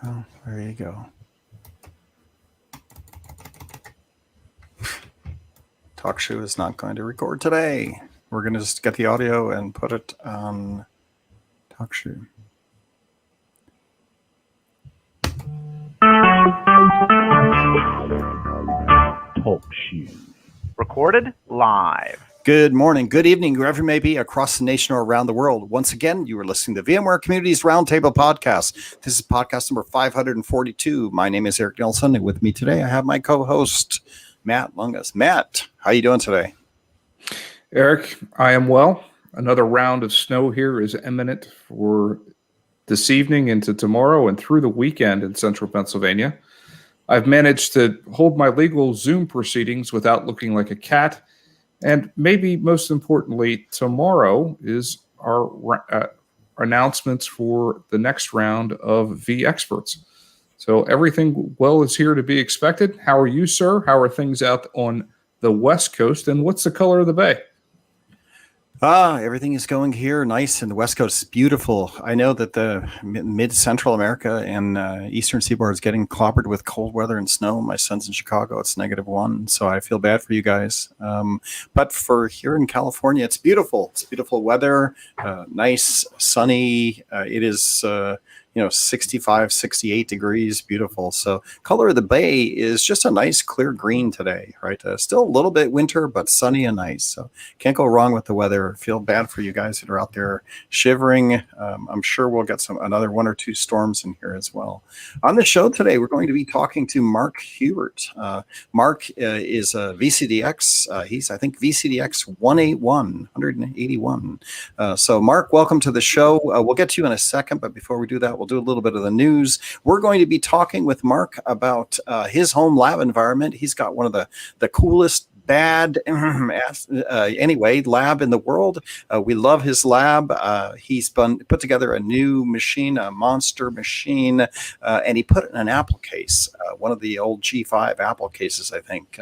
Oh, there you go. TalkShoe is not going to record today. We're going to just get the audio and put it on TalkShoe. TalkShoe. Recorded live. Good morning, good evening, wherever you may be across the nation or around the world. Once again, you are listening to VMware Community's Roundtable Podcast. This is podcast number 542. My name is Eric Nelson, and with me today, I have my co-host, Matt Lungus. Matt, how are you doing today? Eric, I am well. Another round of snow here is imminent for this evening into tomorrow and through the weekend in central Pennsylvania. I've managed to hold my legal Zoom proceedings without looking like a cat. And maybe most importantly, tomorrow is our announcements for the next round of vExperts. So everything well is here to be expected. How are you, sir? How are things out on the West Coast? And what's the color of the bay? Everything is going here nice, and the West Coast is beautiful. I know that the mid-Central America and Eastern Seaboard is getting clobbered with cold weather and snow. My son's in Chicago. It's -1, so I feel bad for you guys. But for here in California, it's beautiful. It's beautiful weather, nice, sunny. It is 65, 68 degrees, beautiful. So color of the bay is just a nice clear green today, right? Still a little bit winter, but sunny and nice. So can't go wrong with the weather. Feel bad for you guys that are out there shivering. I'm sure we'll get another 1 or 2 storms in here as well. On the show today, we're going to be talking to Marc Huppert. Marc is a VCDX. He's, I think, VCDX 181. So Marc, welcome to the show. We'll get to you in a second, but before we do that, we'll do a little bit of the news. We're going to be talking with Marc about his home lab environment. He's got one of the coolest lab in the world. We love his lab. He's put together a new machine, a monster machine, and he put it in an Apple case, one of the old G5 Apple cases, I think.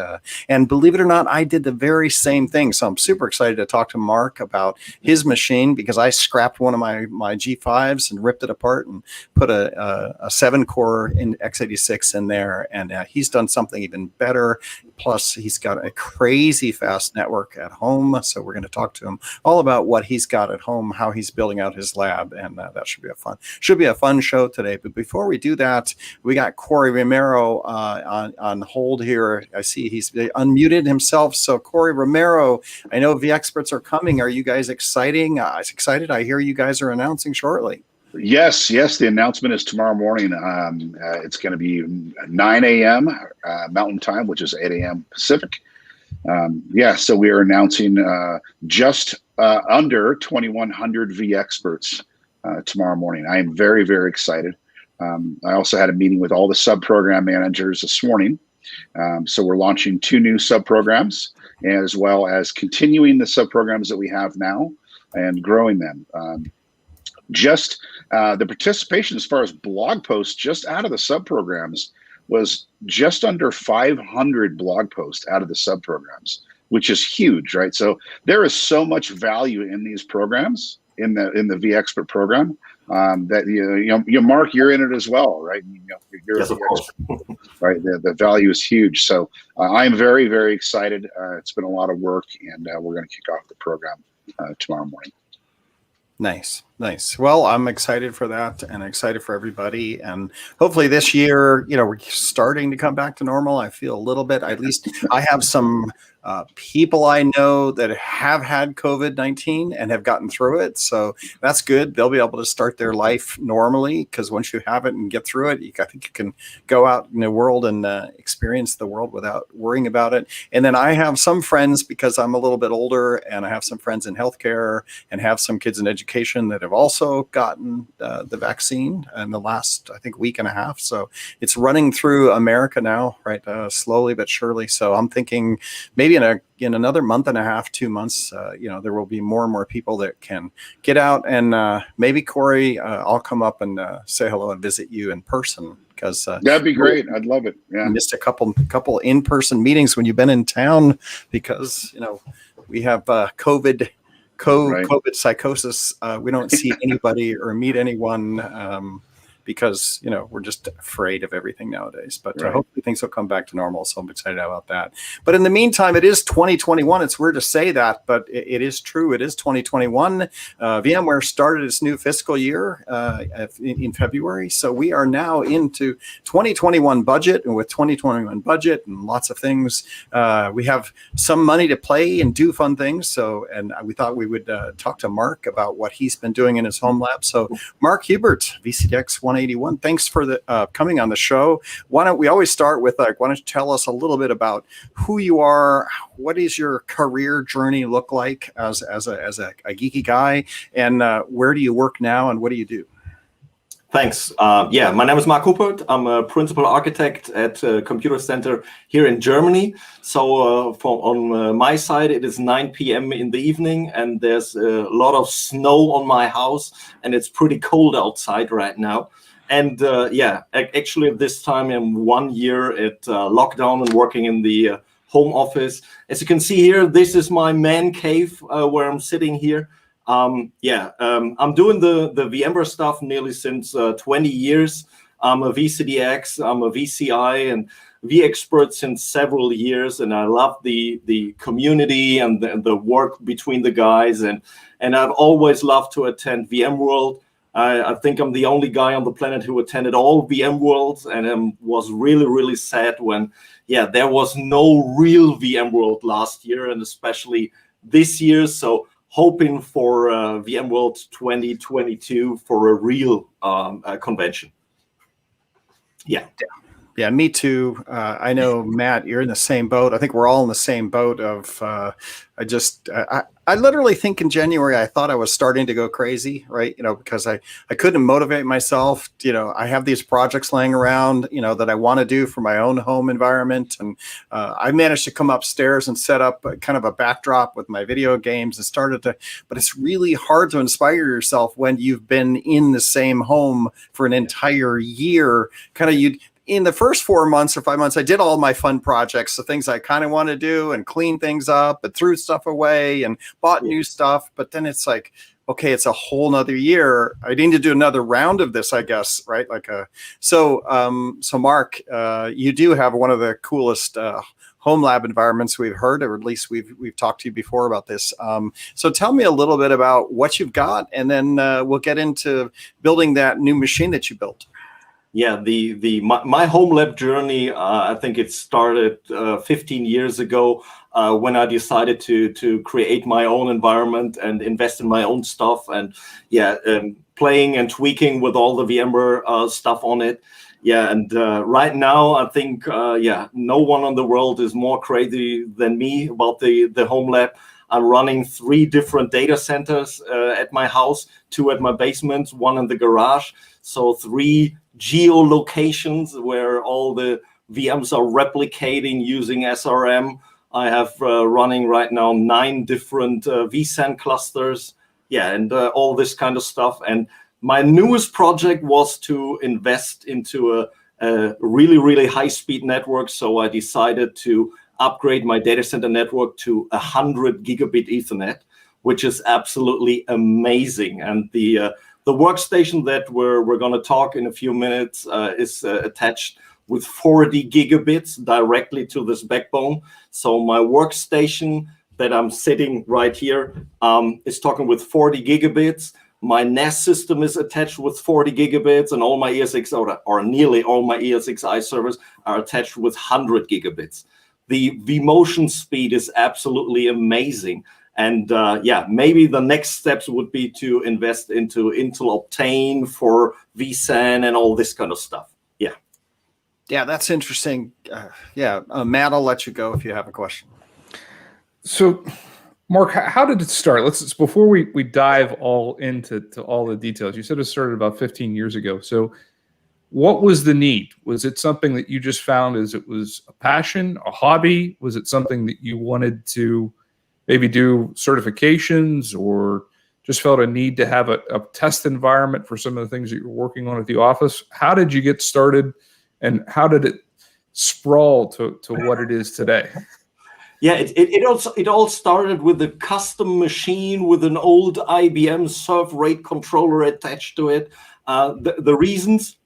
And believe it or not, I did the very same thing. So I'm super excited to talk to Marc about his machine, because I scrapped one of my G5s and ripped it apart and put a 7-core in x86 in there. And he's done something even better. Plus, he's got a crazy fast network at home. So we're going to talk to him all about what he's got at home, how he's building out his lab, and that should be a fun show today. But before we do that, we got Corey Romero on hold here. I see he's unmuted himself. So Corey Romero, I know vExperts are coming. Are you guys excited? I hear you guys are announcing shortly. Yes. The announcement is tomorrow morning. It's going to be 9 a.m. Mountain Time, which is 8 a.m. Pacific. So we are announcing just under 2,100 vExperts tomorrow morning. I am very, very excited. I also had a meeting with all the sub-program managers this morning. So we're launching 2 new sub-programs, as well as continuing the sub-programs that we have now and growing them. The participation as far as blog posts just out of the sub-programs was just under 500 blog posts out of the sub-programs, which is huge, right? So there is so much value in these programs, in the vExpert program, that Marc, you're in it as well, right? You're yes, of course. Right? The value is huge. So I'm very, very excited. It's been a lot of work, and we're going to kick off the program tomorrow morning. Nice. Well, I'm excited for that and excited for everybody. And hopefully this year, we're starting to come back to normal. I feel a little bit, at least I have some people I know that have had COVID-19 and have gotten through it. So that's good. They'll be able to start their life normally, because once you have it and get through it, I think you can go out in the world and experience the world without worrying about it. And then I have some friends, because I'm a little bit older, and I have some friends in healthcare and have some kids in education that have also gotten the vaccine in the last, I think, week and a half. So it's running through America now, right? Slowly but surely. So I'm thinking maybe in another month and a half, 2 months, there will be more and more people that can get out, and maybe Corey, I'll come up and say hello and visit you in person, because that'd be great. I'd love it. Yeah, missed a couple in-person meetings when you've been in town, because we have COVID psychosis. We don't see anybody or meet anyone. because, you know, we're just afraid of everything nowadays. But Right. hopefully things will come back to normal. So I'm excited about that. But in the meantime, it is 2021. It's weird to say that, but it is true. It is 2021. VMware started its new fiscal year in February. So we are now into 2021 budget, and with 2021 budget and lots of things, we have some money to play and do fun things. So, and we thought we would talk to Marc about what he's been doing in his HomeLab. So Marc Huppert, VCDX 181, thanks for the coming on the show. Why don't we always start with why don't you tell us a little bit about who you are, what is your career journey look like as a geeky guy, and where do you work now and what do you do? Thanks. Yeah, my name is Marc Huppert. I'm a principal architect at Computer Center here in Germany. So on my side, it is 9 p.m. in the evening, and there's a lot of snow on my house, and it's pretty cold outside right now. And yeah, actually this time I'm 1 year at lockdown and working in the home office. As you can see here, this is my man cave where I'm sitting here. I'm doing the VMware stuff nearly since 20 years. I'm a VCDX, I'm a VCI and vExpert since several years, and I love the community and the work between the guys, and I've always loved to attend VMworld. I think I'm the only guy on the planet who attended all VMworlds, and was really, really sad when, there was no real VMworld last year, and especially this year. So hoping for VMworld 2022 for a real convention. Yeah, me too. I know, Matt, you're in the same boat. I think we're all in the same boat of, I literally think in January, I thought I was starting to go crazy, right? You know, because I couldn't motivate myself. You know, I have these projects laying around, you know, that I want to do for my own home environment. And I managed to come upstairs and set up kind of a backdrop with my video games and but it's really hard to inspire yourself when you've been in the same home for an entire year. In the first 4 months or 5 months, I did all my fun projects, the things I kind of want to do, and clean things up and threw stuff away and bought new stuff. But then it's like, okay, it's a whole nother year. I need to do another round of this, I guess, right? So Marc, you do have one of the coolest HomeLab environments we've heard, or at least we've talked to you before about this. So tell me a little bit about what you've got, and then we'll get into building that new machine that you built. Yeah, my HomeLab journey, I think it started 15 years ago when I decided to create my own environment and invest in my own stuff, and playing and tweaking with all the VMware stuff on it. Yeah, and right now I think no one in the world is more crazy than me about the HomeLab. I'm running 3 different data centers at my house, 2 at my basement, 1 in the garage. So 3 geolocations where all the VMs are replicating using SRM. I have running right now 9 different vSAN clusters. And all this kind of stuff. And my newest project was to invest into a really, really high-speed network. So I decided to upgrade my data center network to 100 gigabit Ethernet, which is absolutely amazing. And the workstation that we're going to talk in a few minutes is attached with 40 gigabits directly to this backbone. So my workstation that I'm sitting right here is talking with 40 gigabits. My NAS system is attached with 40 gigabits, and all my ESX, or nearly all my ESXi servers are attached with 100 gigabits. The vMotion speed is absolutely amazing. And maybe the next steps would be to invest into Intel Optane for vSAN and all this kind of stuff. Yeah, that's interesting. Matt, I'll let you go if you have a question. So, Marc, how did it start? Before we dive all into all the details, you said it started about 15 years ago. So what was the need? Was it something that you just found as it was a passion, a hobby? Was it something that you wanted to maybe do certifications, or just felt a need to have a test environment for some of the things that you're working on at the office? How did you get started, and how did it sprawl to what it is today? Yeah, it all started with a custom machine with an old IBM serve rate controller attached to it. The reasons,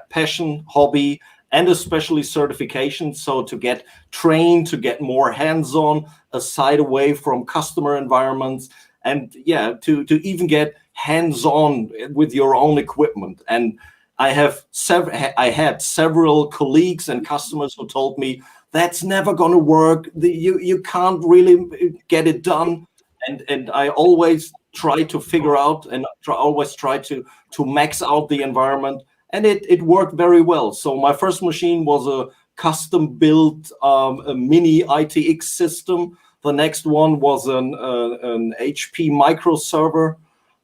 passion, hobby, and especially certification. So to get trained, to get more hands-on, aside away from customer environments, and to even get hands-on with your own equipment. And I had several colleagues and customers who told me that's never going to work. You can't really get it done. And I always try to figure out and always try to max out the environment. And it worked very well. So my first machine was a custom-built a mini ITX system. The next one was an HP micro server.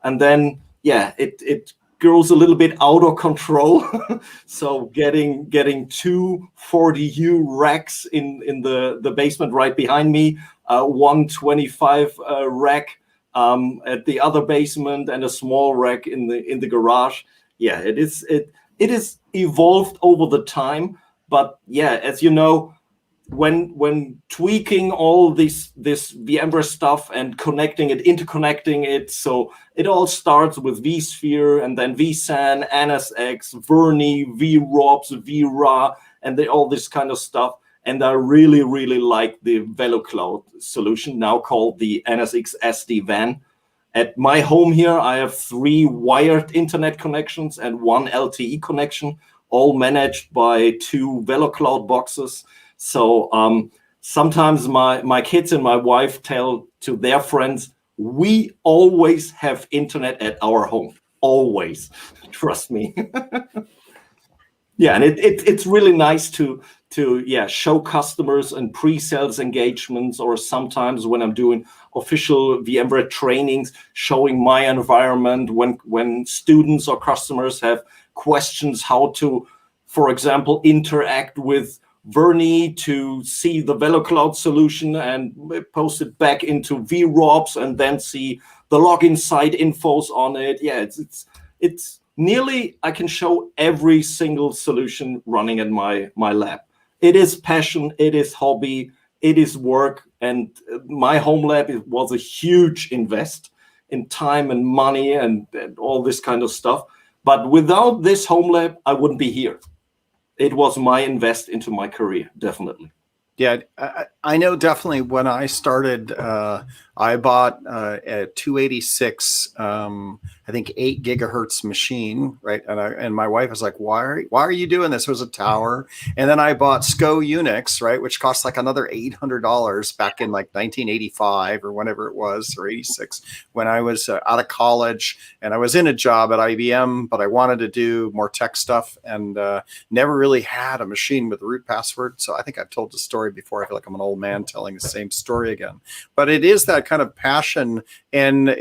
And then, it grows a little bit out of control. So getting two 40U racks in the basement right behind me, 125 rack at the other basement, and a small rack in the garage. It is evolved over the time, but as you know, when tweaking all this VMware stuff and interconnecting it, so it all starts with vSphere and then vSAN, NSX, Verni, VROPS, VRA, and all this kind of stuff. And I really, really like the VeloCloud solution, now called the NSX SD-WAN. At my home here, I have 3 wired internet connections and 1 LTE connection, all managed by 2 VeloCloud boxes. So sometimes my kids and my wife tell to their friends, we always have internet at our home. Always. Trust me. And it's really nice to show customers and pre-sales engagements, or sometimes when I'm doing official VMware trainings, showing my environment when students or customers have questions how to, for example, interact with Verni to see the VeloCloud solution and post it back into VROPS and then see the login site infos on it. It's nearly, I can show every single solution running in my lab. It is passion, it is hobby, it is work, and my HomeLab was a huge invest in time and money and all this kind of stuff. But without this HomeLab, I wouldn't be here. It was my invest into my career, definitely. Yeah, I know definitely when I started, I bought a 286, I think 8 gigahertz machine, right? And my wife was like, why are you doing this? It was a tower. And then I bought SCO Unix, right, which cost like another $800 back in like 1985 or whenever it was, or 86, when I was out of college, and I was in a job at IBM, but I wanted to do more tech stuff and never really had a machine with a root password. So I think I've told the story before. I feel like I'm an old man telling the same story again, but it is that kind of passion. And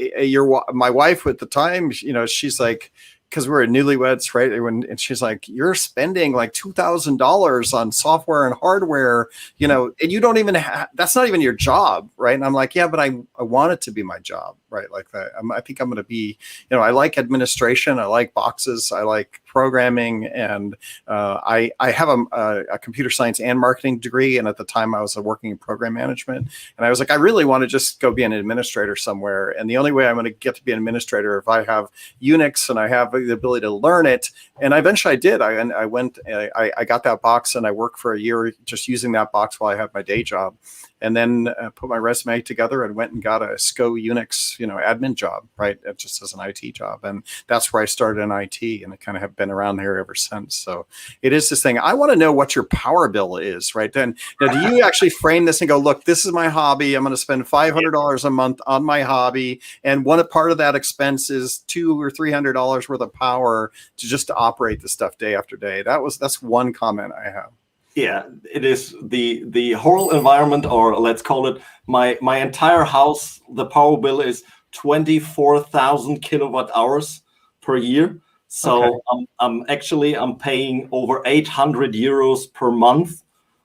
my wife at the time, she's like, because we're newlyweds, right? And she's like, you're spending like $2,000 on software and hardware, and you don't even that's not even your job, right? And I'm like, yeah, but I want it to be my job, right? Like that. I think I'm going to be, I like administration, I like boxes, I like programming, and I have a computer science and marketing degree. And at the time I was working in program management, and I was like, I really want to just go be an administrator somewhere. And the only way I'm going to get to be an administrator if I have Unix and I have the ability to learn it. And eventually I did. I got that box, and I worked for a year just using that box while I had my day job, and then put my resume together and went and got a SCO Unix, admin job, right? Just as an IT job. And that's where I started in IT, and I kind of have been around here ever since. So it is this thing. I want to know what your power bill is, right? Then now, do you actually frame this and go, look, this is my hobby. I'm going to spend $500 a month on my hobby, and one part of that expense is $200 or $300 worth of power to operate the stuff day after day. That's one comment I have. Yeah, it is the whole environment, or let's call it my entire house. The power bill is 24,000 kilowatt hours per year. So okay. I'm paying over 800 euros per month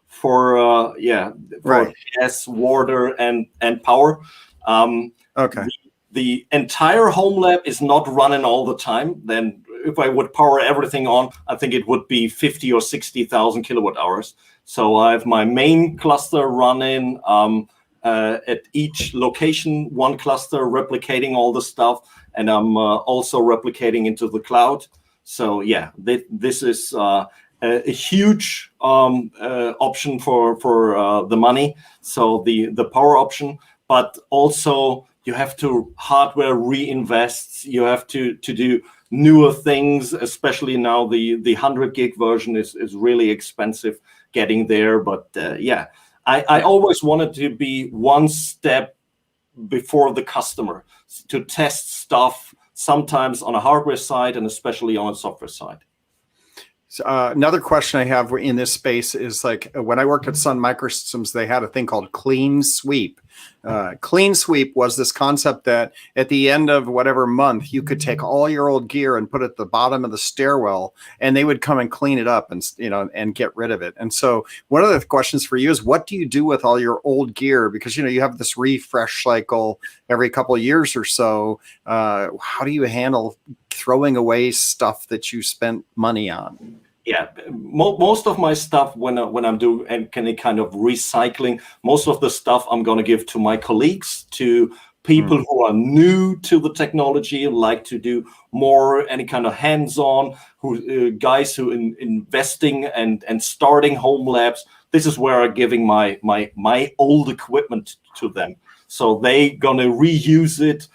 for right. gas, water, and power. Okay. The entire HomeLab is not running all the time. Then if I would power everything on, I think it would be 50 or 60,000 kilowatt hours. So I have my main cluster running at each location, one cluster replicating all the stuff. And I'm also replicating into the cloud. So yeah, this is a huge option for the money. So the power option, but also you have to hardware reinvest. You have to do newer things, especially now the 100 gig version is really expensive getting there. But yeah, I always wanted to be one step before the customer to test stuff, sometimes on a hardware side and especially on a software side. So, another question I have in this space is, like, when I worked at Sun Microsystems, they had a thing called Clean Sweep. Clean Sweep was this concept that at the end of whatever month, you could take all your old gear and put it at the bottom of the stairwell, and they would come and clean it up and, you know, and get rid of it. And so one of the questions for you is, what do you do with all your old gear? Because, you know, you have this refresh cycle every couple of years or so. How do you handle throwing away stuff that you spent money on? Yeah, most of my stuff when I'm doing any kind of recycling, most of the stuff I'm going to give to my colleagues, to people who are new to the technology, like to do more any kind of hands-on, guys who investing and starting home labs. This is where I'm giving my old equipment to them, so they gonna reuse it.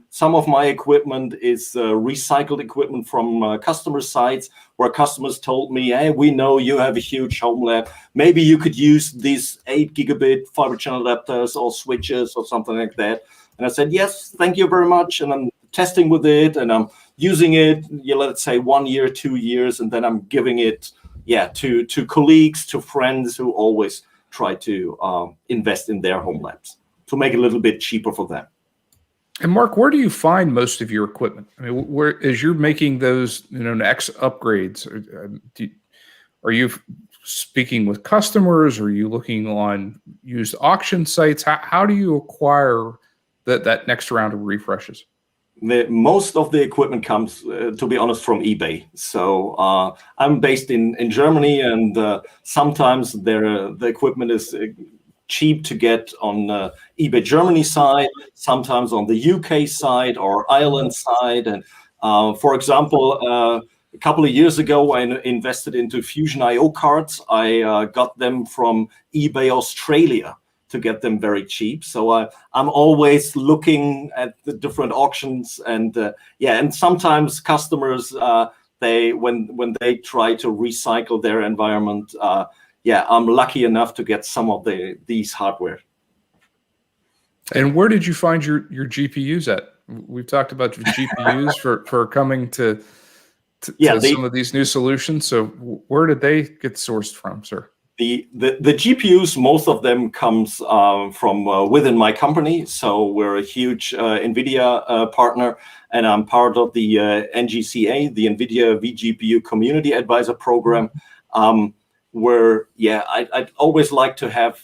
Some of my equipment is recycled equipment from customer sites, where customers told me, hey, we know you have a huge home lab. Maybe you could use these 8 gigabit fiber channel adapters or switches or something like that. And I said, yes, thank you very much. And I'm testing with it and I'm using it, let's say 1 year, 2 years, and then I'm giving it, to colleagues, to friends who always try to invest in their home labs to make it a little bit cheaper for them. And Marc, where do you find most of your equipment? I mean, where, as you're making those, next upgrades, are you speaking with customers? Are you looking on used auction sites? How do you acquire that next round of refreshes? Most of the equipment comes, to be honest, from eBay. So I'm based in Germany, and sometimes the equipment is cheap to get on eBay Germany side, sometimes on the UK side or Ireland side. And for example, a couple of years ago, I invested into Fusion IO cards. I got them from eBay Australia to get them very cheap. So I'm always looking at the different auctions, and and sometimes customers, when they try to recycle their environment, I'm lucky enough to get some of these hardware. And where did you find your GPUs at? We've talked about GPUs for coming to some of these new solutions. So where did they get sourced from, sir? The GPUs, most of them comes from within my company. So we're a huge NVIDIA partner, and I'm part of the NGCA, the NVIDIA vGPU Community Advisor Program. Where I'd always like to have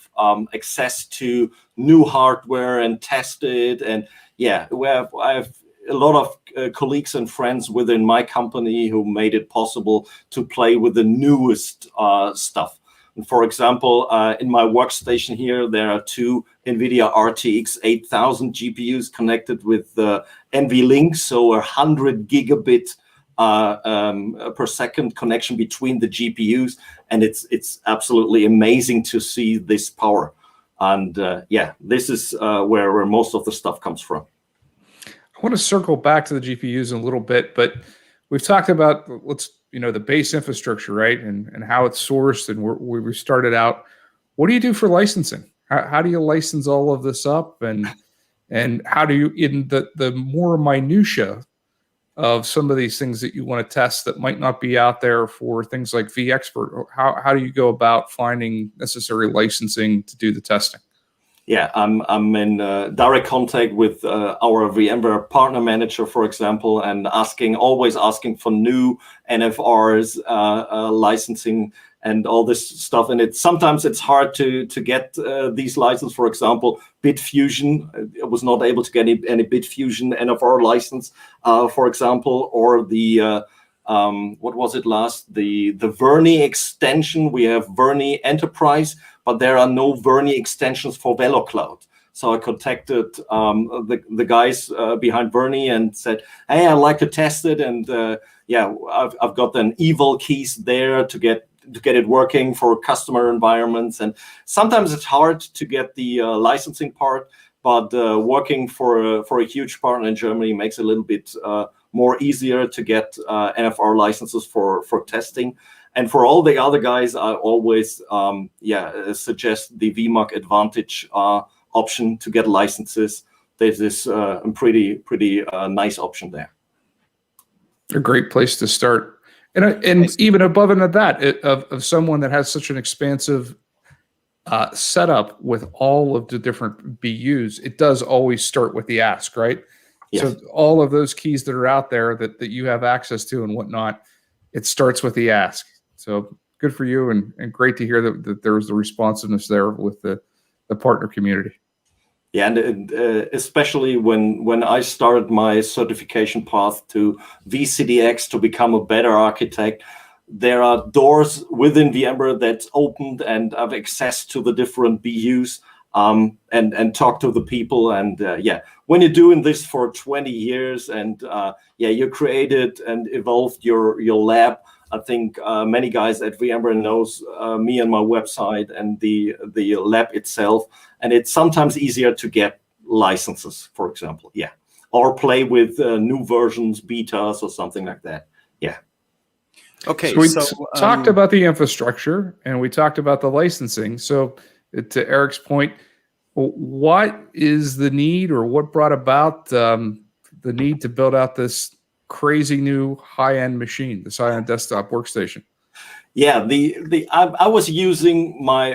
access to new hardware and test it, and I have a lot of colleagues and friends within my company who made it possible to play with the newest stuff. And for example, in my workstation here, there are 2 NVIDIA RTX 8000 GPUs connected with NVLink, so 100 gigabit per second connection between the GPUs, and it's absolutely amazing to see this power. And this is where most of the stuff comes from. I want to circle back to the GPUs in a little bit, but we've talked about the base infrastructure, right, and how it's sourced and where we started out. What do you do for licensing? How do you license all of this up, and how do you, in the more minutia of some of these things that you want to test that might not be out there for things like vExpert, how do you go about finding necessary licensing to do the testing? Yeah, I'm in direct contact with our VMware partner manager, for example, and always asking for new NFRs, licensing, and all this stuff. And sometimes it's hard to get these licenses. For example, Bitfusion, I was not able to get any Bitfusion NFR license, for example, or the what was it last? The Verni extension. We have Verni Enterprise, but there are no Verni extensions for VeloCloud. So I contacted the guys behind Bernie and said, hey, I'd like to test it. And I've got an eval keys there to get it working for customer environments. And sometimes it's hard to get the licensing part, but working for a huge partner in Germany makes it a little bit more easier to get NFR licenses for testing. And for all the other guys, I always suggest the VMUG Advantage option to get licenses. There's this pretty nice option there. A great place to start. And even above and at that, of someone that has such an expansive setup with all of the different BUs, it does always start with the ask, right? Yes. So all of those keys that are out there that you have access to and whatnot, it starts with the ask. So good for you, and great to hear that there was the responsiveness there with the partner community. Yeah, and especially when I started my certification path to VCDX to become a better architect, there are doors within VMware that's opened, and I've access to the different BUs and talk to the people. And when you're doing this for 20 years and you created and evolved your lab, I think many guys at VMware knows me and my website and the lab itself, and it's sometimes easier to get licenses, for example, or play with new versions, betas, or something like that. Okay, so we talked about the infrastructure and we talked about the licensing. So to Eric's point, what is the need, or what brought about the need to build out this crazy new high-end machine, this high-end desktop workstation? Yeah, I was using my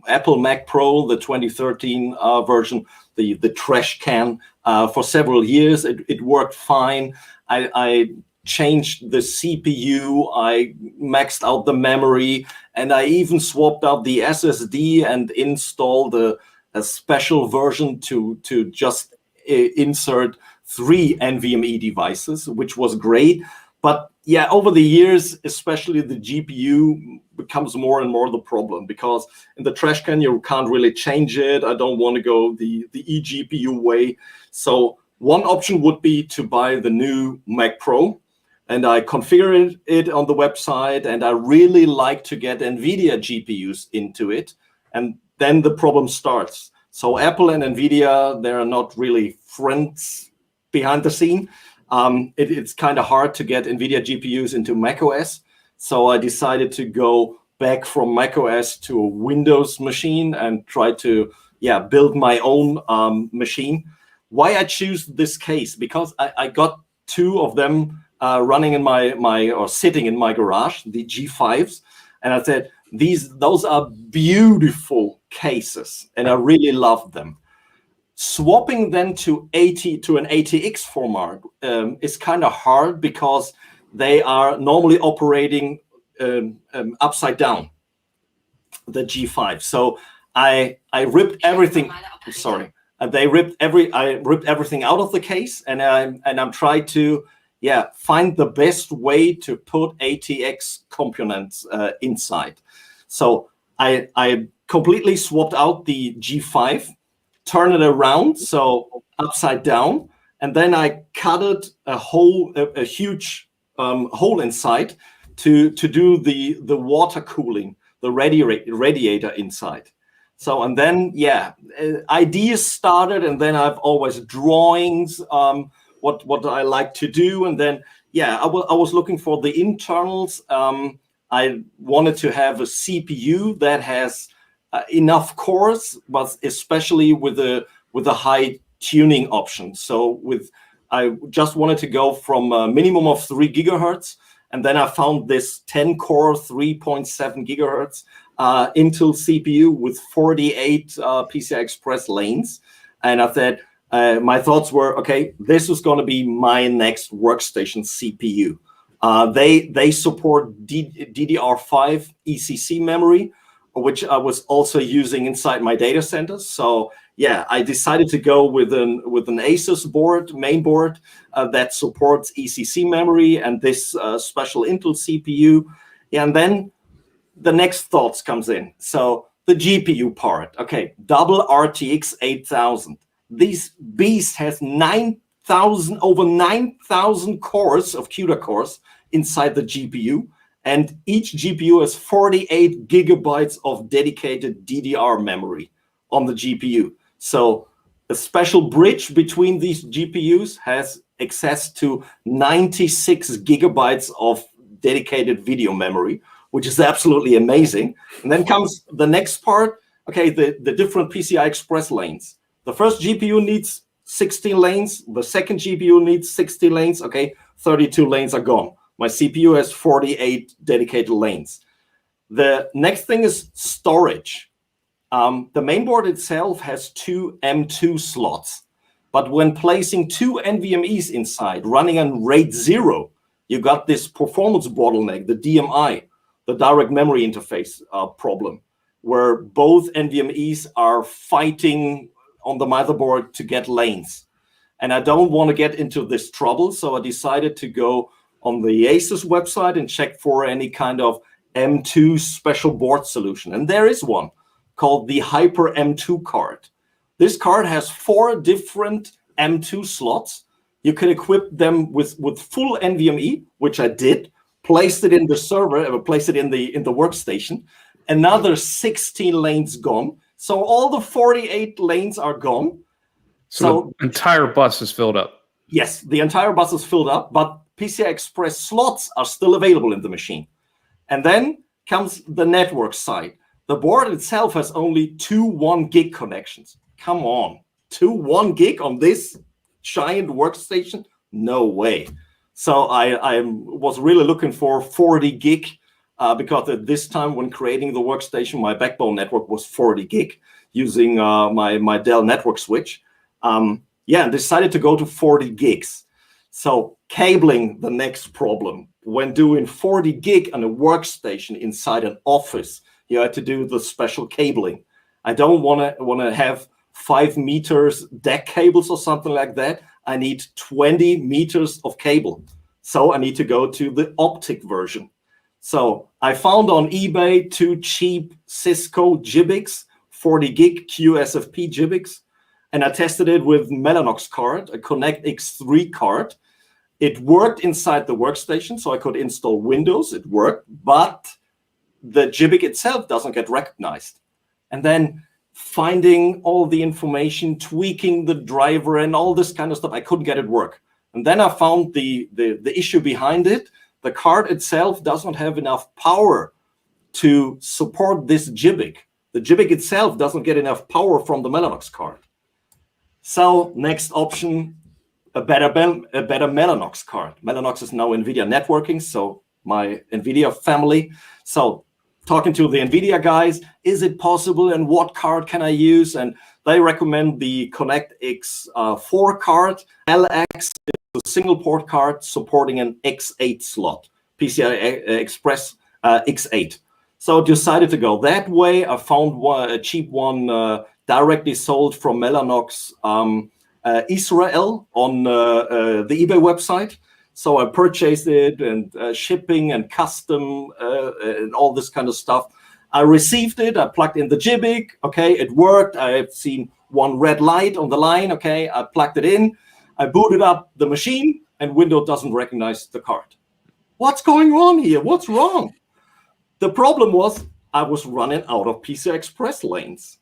Apple Mac Pro, the 2013 version, the trash can, for several years. It worked fine. I changed the CPU, I maxed out the memory, and I even swapped out the SSD and installed a special version to just insert 3 NVMe devices, which was great. But over the years, especially the GPU becomes more and more the problem, because in the trash can, you can't really change it. I don't want to go the eGPU way. So one option would be to buy the new Mac Pro, and I configured it on the website, and I really like to get NVIDIA GPUs into it. And then the problem starts. So Apple and NVIDIA, they're not really friends behind the scene. It's kind of hard to get NVIDIA GPUs into macOS. So I decided to go back from macOS to a Windows machine and try to build my own machine. Why I choose this case? Because I got 2 of them running in or sitting in my garage, the G5s, and I said those are beautiful cases, and I really love them. Swapping them to an ATX format is kind of hard, because they are normally operating upside down, the G5. So I ripped everything. Sorry, I ripped everything out of the case, and I'm trying to find the best way to put ATX components inside. So I completely swapped out the G5, turn it around, so upside down, and then I cut a huge hole inside to do the water cooling, the radiator inside. So, and then ideas started, and then I've always drawings, what I like to do, and then I was looking for the internals. I wanted to have a CPU that has enough cores, but especially with a high tuning option. So I just wanted to go from a minimum of 3 gigahertz, and then I found this 10-core 3.7 gigahertz Intel CPU with 48 PCI Express lanes, and I thought my thoughts were, okay, this is going to be my next workstation CPU. They support DDR5 ECC memory, which I was also using inside my data centers. So I decided to go with an Asus main board that supports ECC memory and this special Intel CPU. And then the next thoughts comes in. So the GPU part. Okay, double RTX 8000. This beast has over 9,000 cores of CUDA cores inside the GPU, and each GPU has 48 gigabytes of dedicated DDR memory on the GPU. So a special bridge between these GPUs has access to 96 gigabytes of dedicated video memory, which is absolutely amazing. And then comes the next part, okay, the different PCI Express lanes. The first GPU needs 16 lanes, the second GPU needs 60 lanes, okay, 32 lanes are gone. My CPU has 48 dedicated lanes. The next thing is storage. The mainboard itself has 2 M2 slots, but when placing 2 NVMEs inside, running on RAID 0, you got this performance bottleneck, the DMI, the direct memory interface problem, where both NVMEs are fighting on the motherboard to get lanes. And I don't want to get into this trouble, so I decided to go on the Asus website and check for any kind of M2 special board solution. And there is one called the Hyper M2 card. This card has 4 different M2 slots. You can equip them with full NVMe, which I did, placed it in the server, placed it in the workstation. Another 16 lanes gone. So all the 48 lanes are gone. So the entire bus is filled up. Yes, the entire bus is filled up, but PCI Express slots are still available in the machine. And then comes the network side. The board itself has only 2 1 gig connections. Come on, 2 1 gig on this giant workstation? No way. So I was really looking for 40 gig because at this time when creating the workstation, my backbone network was 40 gig using my Dell network switch. And decided to go to 40 gigs. So cabling, the next problem. When doing 40 gig on a workstation inside an office, you had to do the special cabling. I don't want to have 5 meters deck cables or something like that. I need 20 meters of cable. So I need to go to the optic version. So I found on eBay 2 cheap Cisco JBICs, 40 gig QSFP JBICs, and I tested it with Mellanox card, a Connect X3 card. It worked inside the workstation, so I could install Windows. It worked, but the JBIC itself doesn't get recognized. And then finding all the information, tweaking the driver and all this kind of stuff, I couldn't get it work. And then I found the issue behind it. The card itself doesn't have enough power to support this JBIC. The JBIC itself doesn't get enough power from the Mellanox card. So next option, a better Mellanox card. Mellanox is now NVIDIA networking, so my NVIDIA family. So talking to the NVIDIA guys, is it possible and what card can I use? And they recommend the Connect X4 card. LX is a single port card supporting an X8 slot, PCI Express X8. So decided to go that way. I found a cheap one directly sold from Mellanox Israel on the eBay website. So I purchased it and shipping and custom and all this kind of stuff. I received it. I plugged in the JBIC. Okay, it worked. I've seen one red light on the line. Okay, I plugged it in. I booted up the machine and Windows doesn't recognize the card. What's going on here? What's wrong? The problem was I was running out of PCI Express lanes.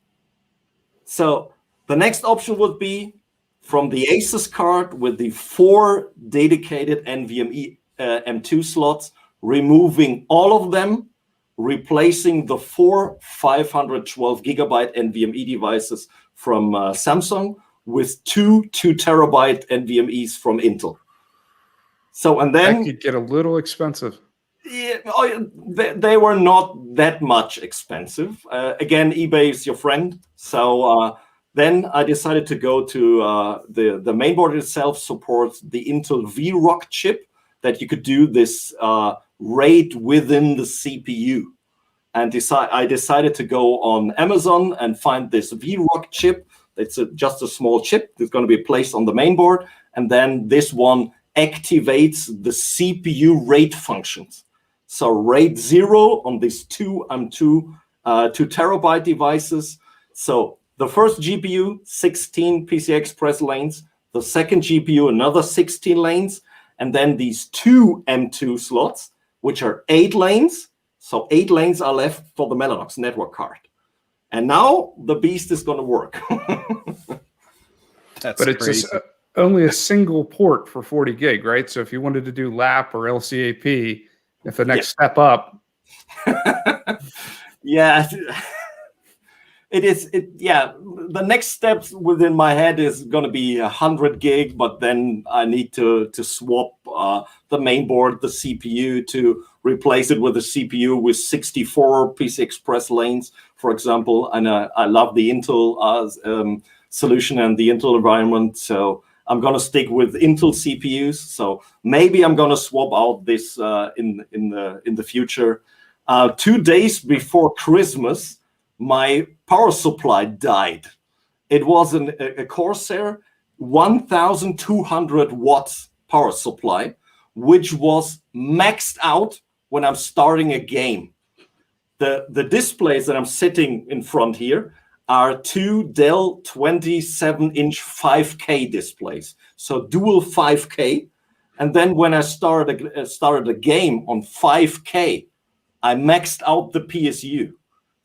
So the next option would be from the Asus card with the 4 dedicated NVMe M2 slots, removing all of them, replacing the 4 512 gigabyte NVMe devices from Samsung with 2 2-terabyte NVMe's from Intel. So, and then that could get a little expensive. Yeah, they were not that much expensive. Again, eBay is your friend. So then I decided to go to the mainboard itself supports the Intel VROC chip that you could do this RAID within the CPU. And I decided to go on Amazon and find this VROC chip. It's just a small chip that's going to be placed on the mainboard. And then this one activates the CPU RAID functions. So RAID 0 on these 2 M2 2 terabyte devices. So the first GPU, 16 PCI Express lanes. The second GPU, another 16 lanes. And then these 2 M2 slots, which are 8 lanes. So 8 lanes are left for the Mellanox network card. And now the beast is going to work. But it's only a single port for 40 gig, right? So if you wanted to do LAP or LCAP, if the next step up. Yeah. The next steps within my head is going to be 100 gig, but then I need to swap the main board, the CPU, to replace it with a CPU with 64 PCI Express lanes, for example. And I love the Intel solution and the Intel environment, so I'm going to stick with Intel CPUs. So maybe I'm going to swap out this in the future. 2 days before Christmas, my power supply died. It was a Corsair 1,200 watts power supply, which was maxed out when I'm starting a game. The displays that I'm sitting in front here are 2 Dell 27-inch 5K displays, so dual 5K. And then when I started a game on 5K, I maxed out the PSU.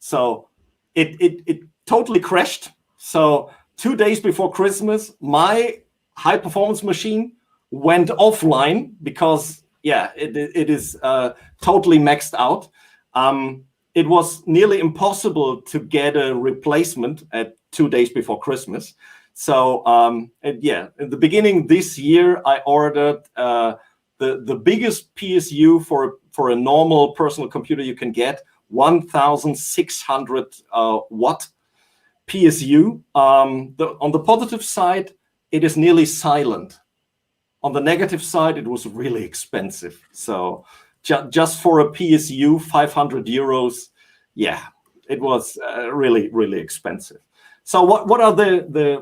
So it totally crashed. So 2 days before Christmas, my high performance machine went offline because it is totally maxed out. It was nearly impossible to get a replacement at 2 days before Christmas. So in the beginning this year, I ordered the biggest PSU for a normal personal computer you can get, 1,600 watt PSU. On the positive side, it is nearly silent. On the negative side, it was really expensive. So just for a PSU, 500 euros, it was really, really expensive. So what are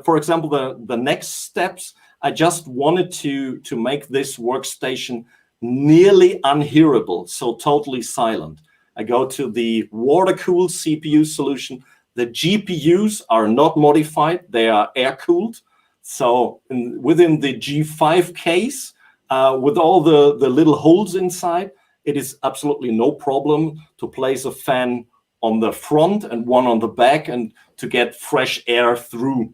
for example, the next steps? I just wanted to make this workstation nearly unhearable, so totally silent. I go to the water-cooled CPU solution. The GPUs are not modified, they are air-cooled. So within the G5 case, with all the little holes inside, it is absolutely no problem to place a fan on the front and one on the back and to get fresh air through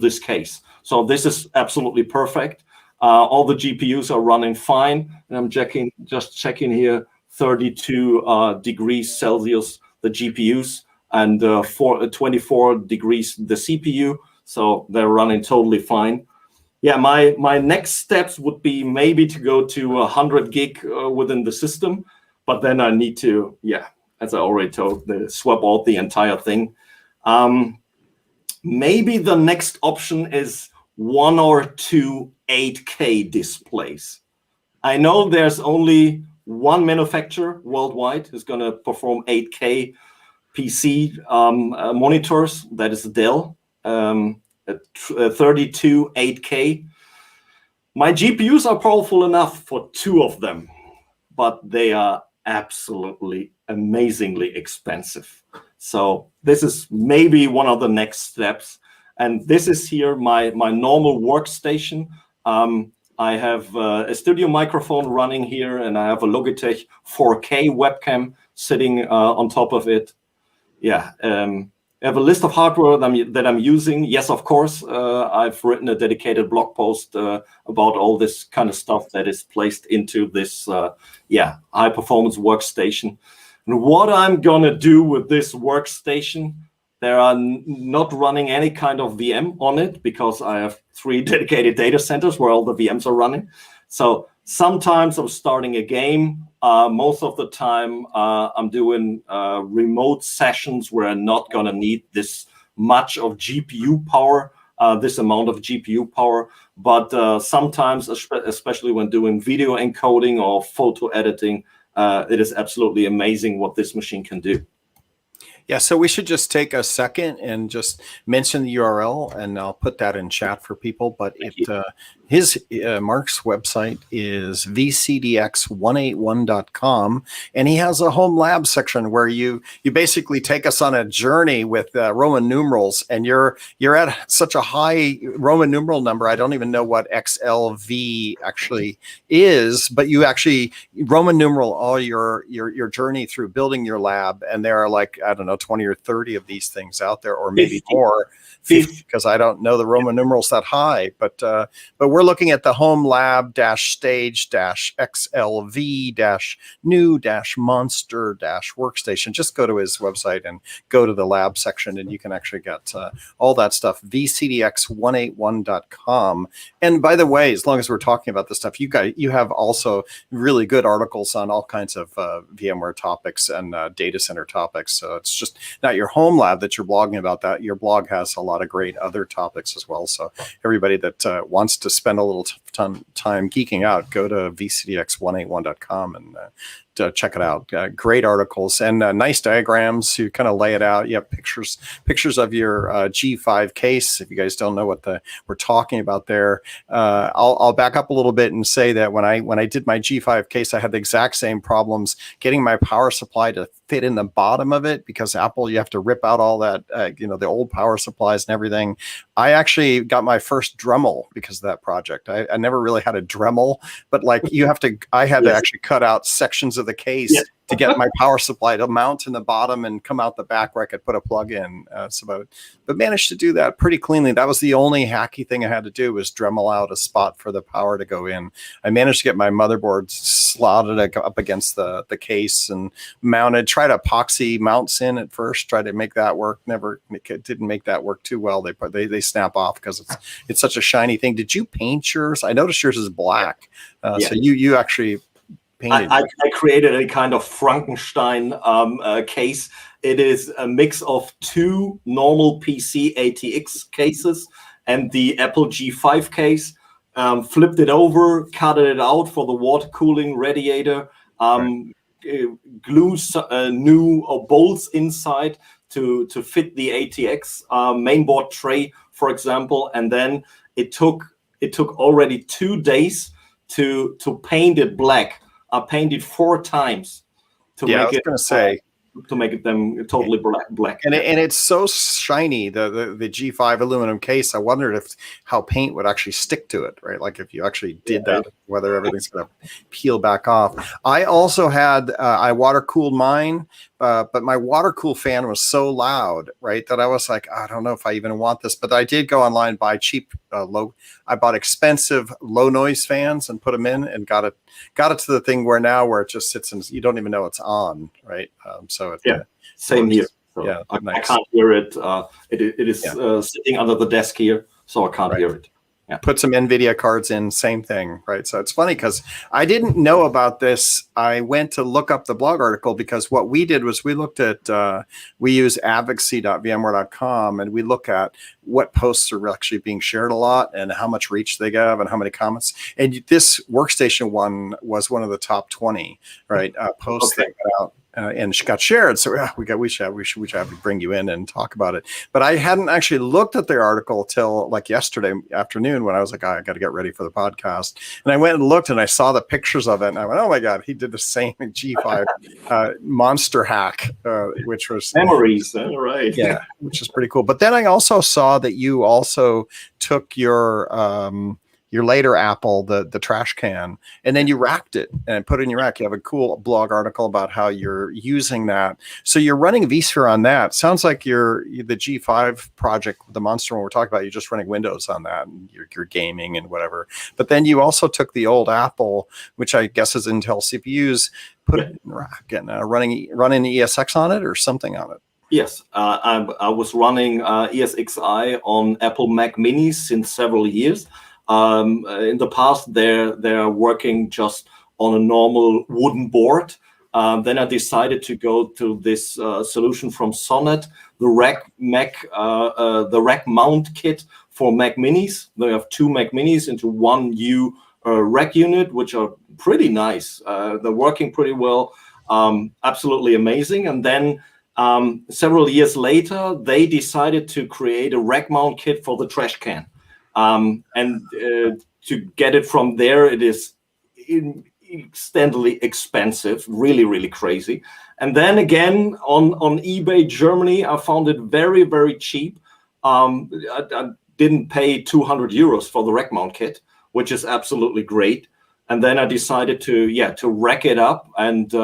this case. So this is absolutely perfect. All the GPUs are running fine. And I'm just checking here, 32 degrees Celsius, the GPUs, and 24 degrees, the CPU. So they're running totally fine. Yeah, my next steps would be maybe to go to 100 gig within the system, but then I need to, as I already told, swap out the entire thing. Maybe the next option is 1 or 2 8K displays. I know there's only one manufacturer worldwide who's going to perform 8K PC monitors. That is Dell. 32 8K. My GPUs are powerful enough for 2 of them, but they are absolutely amazingly expensive. So this is maybe one of the next steps. And this is here my normal workstation. I have a studio microphone running here, and I have a Logitech 4K webcam sitting on top of it. I have a list of hardware that I'm using. Yes, of course, I've written a dedicated blog post about all this kind of stuff that is placed into this high-performance workstation. And what I'm going to do with this workstation, there are not running any kind of VM on it because I have 3 dedicated data centers where all the VMs are running. So sometimes I'm starting a game. Most of the time, I'm doing remote sessions where I'm not going to need this much of GPU power, this amount of GPU power. But sometimes, especially when doing video encoding or photo editing, it is absolutely amazing what this machine can do. Yeah, so we should just take a second and just mention the URL, and I'll put that in chat for people. But Marc's website is vCDX181.com, and he has a home lab section where you basically take us on a journey with Roman numerals, and you're at such a high Roman numeral number. I don't even know what XLV actually is, but you actually Roman numeral all your journey through building your lab, and there are like, I don't know, 20 or 30 of these things out there, or maybe 50. more, 50, because I don't know the Roman numerals that high. But we're looking at the HomeLab Stage XLV new Monster Workstation. Just go to his website and go to the lab section, and you can actually get all that stuff. vCDX181.com. And by the way, as long as we're talking about this stuff, you have also really good articles on all kinds of VMware topics and data center topics. So it's just not your home lab that you're blogging about. That your blog has a lot of great other topics as well. So everybody that wants to spend a little time geeking out, go to vCDX181.com and check it out. Great articles and nice diagrams. You kind of lay it out. You have pictures of your G5 case. If you guys don't know what we're talking about there, I'll back up a little bit and say that when I did my G5 case, I had the exact same problems getting my power supply to fit in the bottom of it, because Apple, you have to rip out all that, the old power supplies and everything. I actually got my first Dremel because of that project. I never really had a Dremel, but like I had to actually cut out sections of the case to get my power supply to mount in the bottom and come out the back where I could put a plug in. But managed to do that pretty cleanly. That was the only hacky thing I had to do, was Dremel out a spot for the power to go in. I managed to get my motherboard slotted up against the case and mounted. Tried epoxy mounts in at first. Tried to make that work. Didn't make that work too well. They snap off because it's such a shiny thing. Did you paint yours? I noticed yours is black. So you actually painted. I created a kind of Frankenstein case. It is a mix of two normal PC ATX cases and the Apple G5 case. Flipped it over, cut it out for the water cooling radiator. Glue new bolts inside to fit the ATX mainboard tray, for example, and then it took already 2 days to paint it black. I painted 4 times to make it. To make it them totally black. And it's so shiny, the G5 aluminum case. I wondered how paint would actually stick to it, right? Like if you actually did that, whether everything's going to peel back off. I also had I water cooled mine, but my water cool fan was so loud, right, that I was like, I don't know if I even want this. But I did go online, buy cheap I bought expensive low noise fans and put them in, and got it to the thing where it just sits and you don't even know it's on, right? Same here. So yeah, I can't hear it. It is sitting under the desk here, so I can't hear it. Yeah. Put some NVIDIA cards in, same thing, right? So it's funny because I didn't know about this. I went to look up the blog article because what we did was we looked at, we use advocacy.vmware.com, and we look at what posts are actually being shared a lot and how much reach they have and how many comments. And this Workstation one was one of the top 20, right? Posts that got out. And got shared, so we should have to bring you in and talk about it. But I hadn't actually looked at their article till like yesterday afternoon when I was like, I got to get ready for the podcast. And I went and looked, and I saw the pictures of it, and I went, oh my god, he did the same G5 monster hack, which was memories, right? Yeah, which is pretty cool. But then I also saw that you also took your later Apple, the trash can, and then you racked it and put it in your rack. You have a cool blog article about how you're using that. So you're running vSphere on that. Sounds like the G5 project, the monster one we're talking about, you're just running Windows on that, and you're gaming and whatever. But then you also took the old Apple, which I guess is Intel CPUs, put it in the rack and running ESX on it or something on it. Yes, I was running ESXi on Apple Mac Minis since several years. In the past, they're working just on a normal wooden board. Then I decided to go to this solution from Sonnet, the rack mount kit for Mac Minis. They have 2 Mac Minis into one new rack unit, which are pretty nice. They're working pretty well, absolutely amazing. And then several years later, they decided to create a rack mount kit for the trash can. To get it from there, it is extensively expensive, really, really crazy. And then again, on eBay Germany, I found it very, very cheap. I didn't pay 200 euros for the rack mount kit, which is absolutely great. And then I decided to rack it up and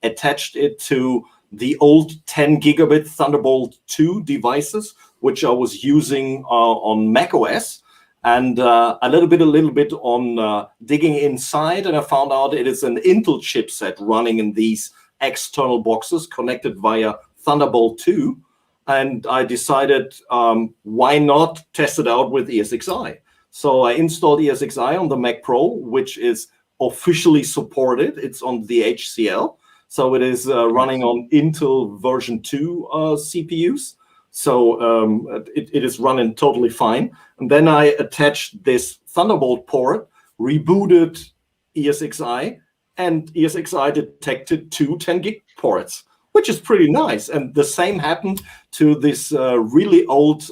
attached it to the old 10 gigabit Thunderbolt 2 devices, which I was using on Mac OS. And a little bit on digging inside, and I found out it is an Intel chipset running in these external boxes connected via Thunderbolt 2. And I decided, why not test it out with ESXi? So I installed ESXi on the Mac Pro, which is officially supported. It's on the HCL. So it is running on Intel version 2 CPUs. So it is running totally fine. And then I attached this Thunderbolt port, rebooted ESXi, and ESXi detected two 10 gig ports, which is pretty nice. And the same happened to this really old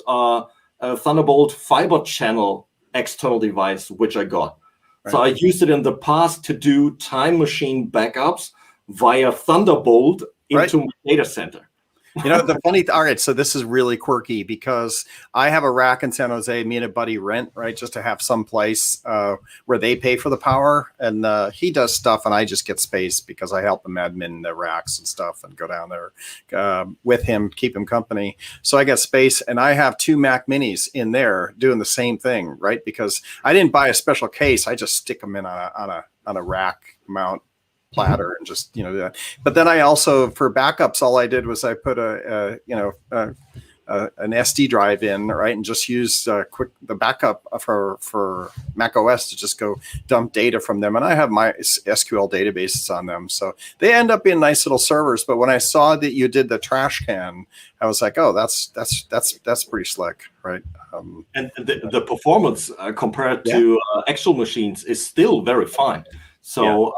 Thunderbolt fiber channel external device, which I got. Right. So I used it in the past to do time machine backups via Thunderbolt into my data center. You know, the funny, all right, so this is really quirky because I have a rack in San Jose, me and a buddy rent, right, just to have some place where they pay for the power. And he does stuff and I just get space because I help him admin the racks and stuff and go down there with him, keep him company. So I get space and I have two Mac Minis in there doing the same thing, right? Because I didn't buy a special case. I just stick them in on a rack mount platter and just, you know, that. But then I also, for backups, all I did was I put an SD drive in, right, and just use the backup for Mac OS to just go dump data from them. And I have my SQL databases on them, so they end up being nice little servers. But when I saw that you did the trash can, I was like, oh, that's pretty slick, right? And the performance compared to actual machines is still very fine. So.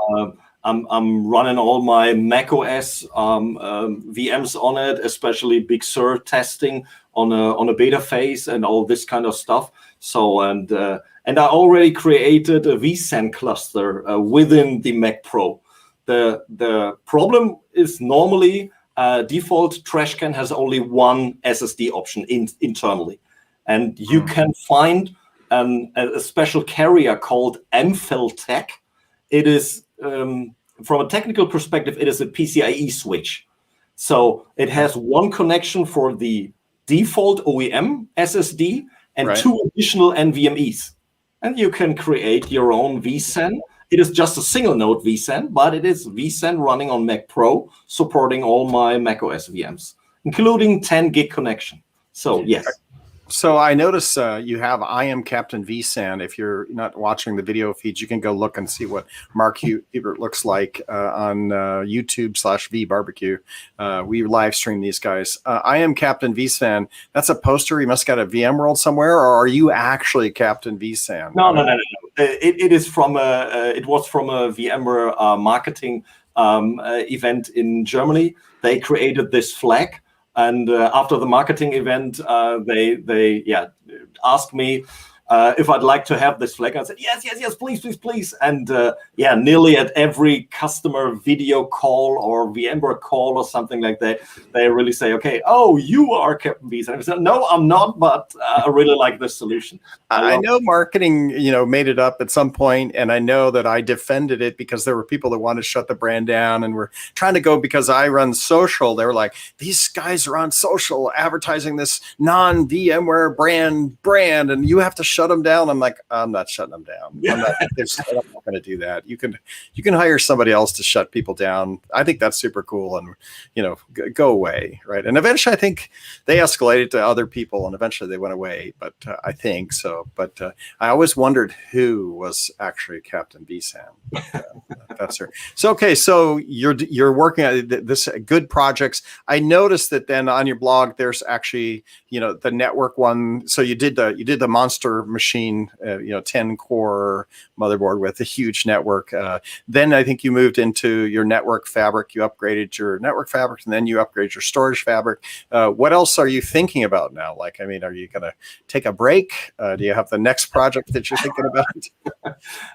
I'm running all my Mac OS VMs on it, especially Big Sur testing on a beta phase and all this kind of stuff. So and I already created a vSAN cluster within the Mac Pro. The problem is normally default trash can has only one SSD option internally, and you can find a special carrier called MFilTech. It is from a technical perspective, it is a PCIe switch. So it has one connection for the default OEM SSD and two additional NVMEs. And you can create your own vSAN. It is just a single node vSAN, but it is vSAN running on Mac Pro, supporting all my Mac OS VMs, including 10 gig connection. So yes. So I notice you have I Am Captain vSAN. If you're not watching the video feeds, you can go look and see what Marc Huppert looks like on YouTube/vBarbecue. We live stream these guys. I Am Captain vSAN. That's a poster. You must got a VMworld somewhere, or are you actually Captain vSAN? No. It is from it was from a VMware marketing event in Germany. They created this flag. And after the marketing event, they asked me if I'd like to have this flag. I said, yes, please. And nearly at every customer video call or VMware call or something like that, they really say, okay, oh, you are Captain vSAN. And I said, no, I'm not, but I really like this solution. I know marketing, made it up at some point, and I know that I defended it because there were people that wanted to shut the brand down and were trying to go because I run social. They were like, these guys are on social advertising this non-VMware brand, and you have to shut them down. I'm like, I'm not shutting them down. I'm not going to do that. You can hire somebody else to shut people down. I think that's super cool, and go away, right? And eventually, I think they escalated to other people, and eventually they went away. But I think so. But I always wondered who was actually Captain vSAN. That's her. So okay, so you're working on this good projects. I noticed that then on your blog there's actually the network one. So you did the monster machine, 10 core motherboard with a huge network. Then I think you moved into your network fabric. You upgraded your network fabric, and then you upgraded your storage fabric. What else are you thinking about now? Like, I mean, are you going to take a break? Do you have the next project that you're thinking about?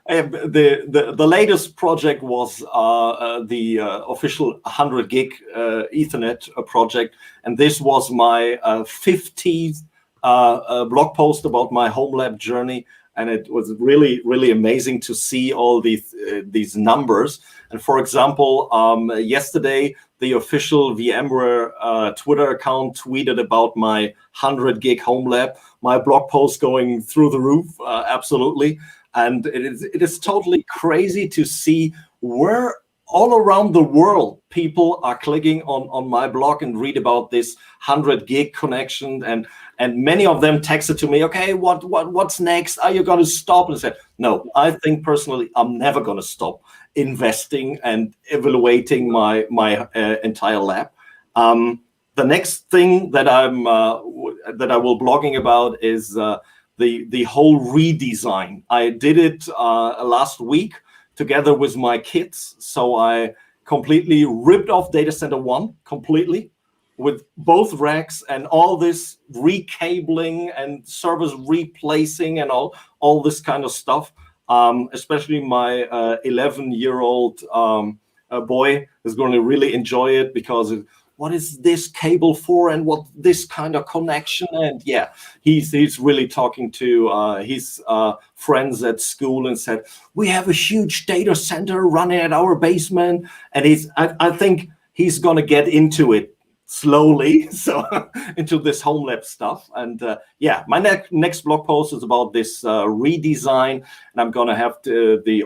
The latest project was the official 100 gig Ethernet project, and this was my 50th blog post about my HomeLab journey, and it was really, really amazing to see all these numbers. And for example, yesterday the official VMware Twitter account tweeted about my 100 gig HomeLab, my blog post going through the roof, absolutely. And it is totally crazy to see where all around the world people are clicking on my blog and read about this 100 gig connection, and many of them texted to me, okay, what's next? Are you going to stop? And I said, no, I think personally I'm never going to stop investing and evaluating my entire lab. The next thing that I will blogging about is the whole redesign. I did it last week together with my kids. So I completely ripped off Datacenter 1 completely with both racks and all this recabling and servers replacing and all this kind of stuff. Especially my 11-year-old boy is going to really enjoy it, because what is this cable for and what this kind of connection? And yeah, he's really talking to his friends at school and said, we have a huge data center running at our basement. And I think he's going to get into it slowly, so into this HomeLab stuff. And yeah, my next blog post is about this redesign, and I'm going to have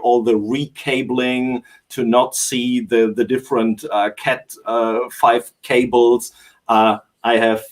all the recabling to not see the different Cat5 cables. I have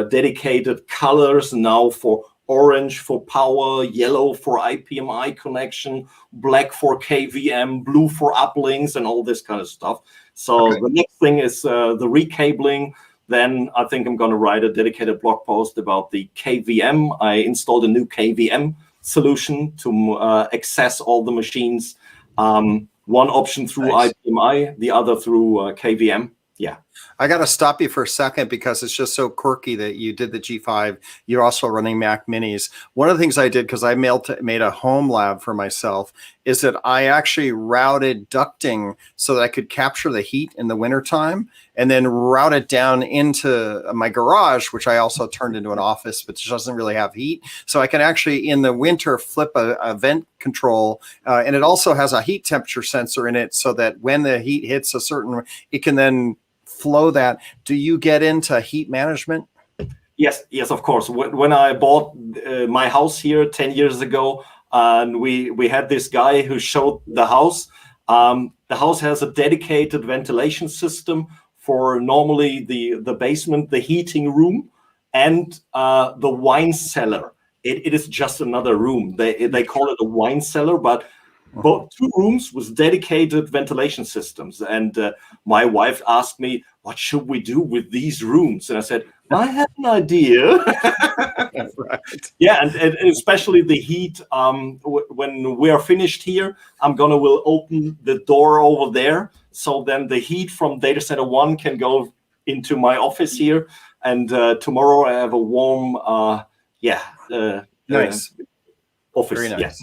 dedicated colors now for orange for power, yellow for IPMI connection, black for KVM, blue for uplinks, and all this kind of stuff. So The next thing is the recabling. Then I think I'm going to write a dedicated blog post about the KVM. I installed a new KVM solution to access all the machines. One option through IPMI, the other through KVM. Yeah. I got to stop you for a second because it's just so quirky that you did the G5. You're also running Mac Minis. One of the things I did, because I made a home lab for myself, is that I actually routed ducting so that I could capture the heat in the wintertime and then route it down into my garage, which I also turned into an office, but doesn't really have heat. So I can actually, in the winter, flip a vent control. And it also has a heat temperature sensor in it so that when the heat hits a certain, it can then flow that. Do you get into heat management? Yes, of course. When I bought my house here 10 years ago, and we had this guy who showed the house. The house has a dedicated ventilation system for normally the basement, the heating room, and the wine cellar. It is just another room. They call it a wine cellar, but both two rooms with dedicated ventilation systems. And my wife asked me, what should we do with these rooms? And I said, I have an idea. Right. Yeah, and especially the heat. When we are finished here, will open the door over there. So then the heat from Datacenter 1 can go into my office here. And tomorrow I have a warm, nice. Office. Very nice. Yes.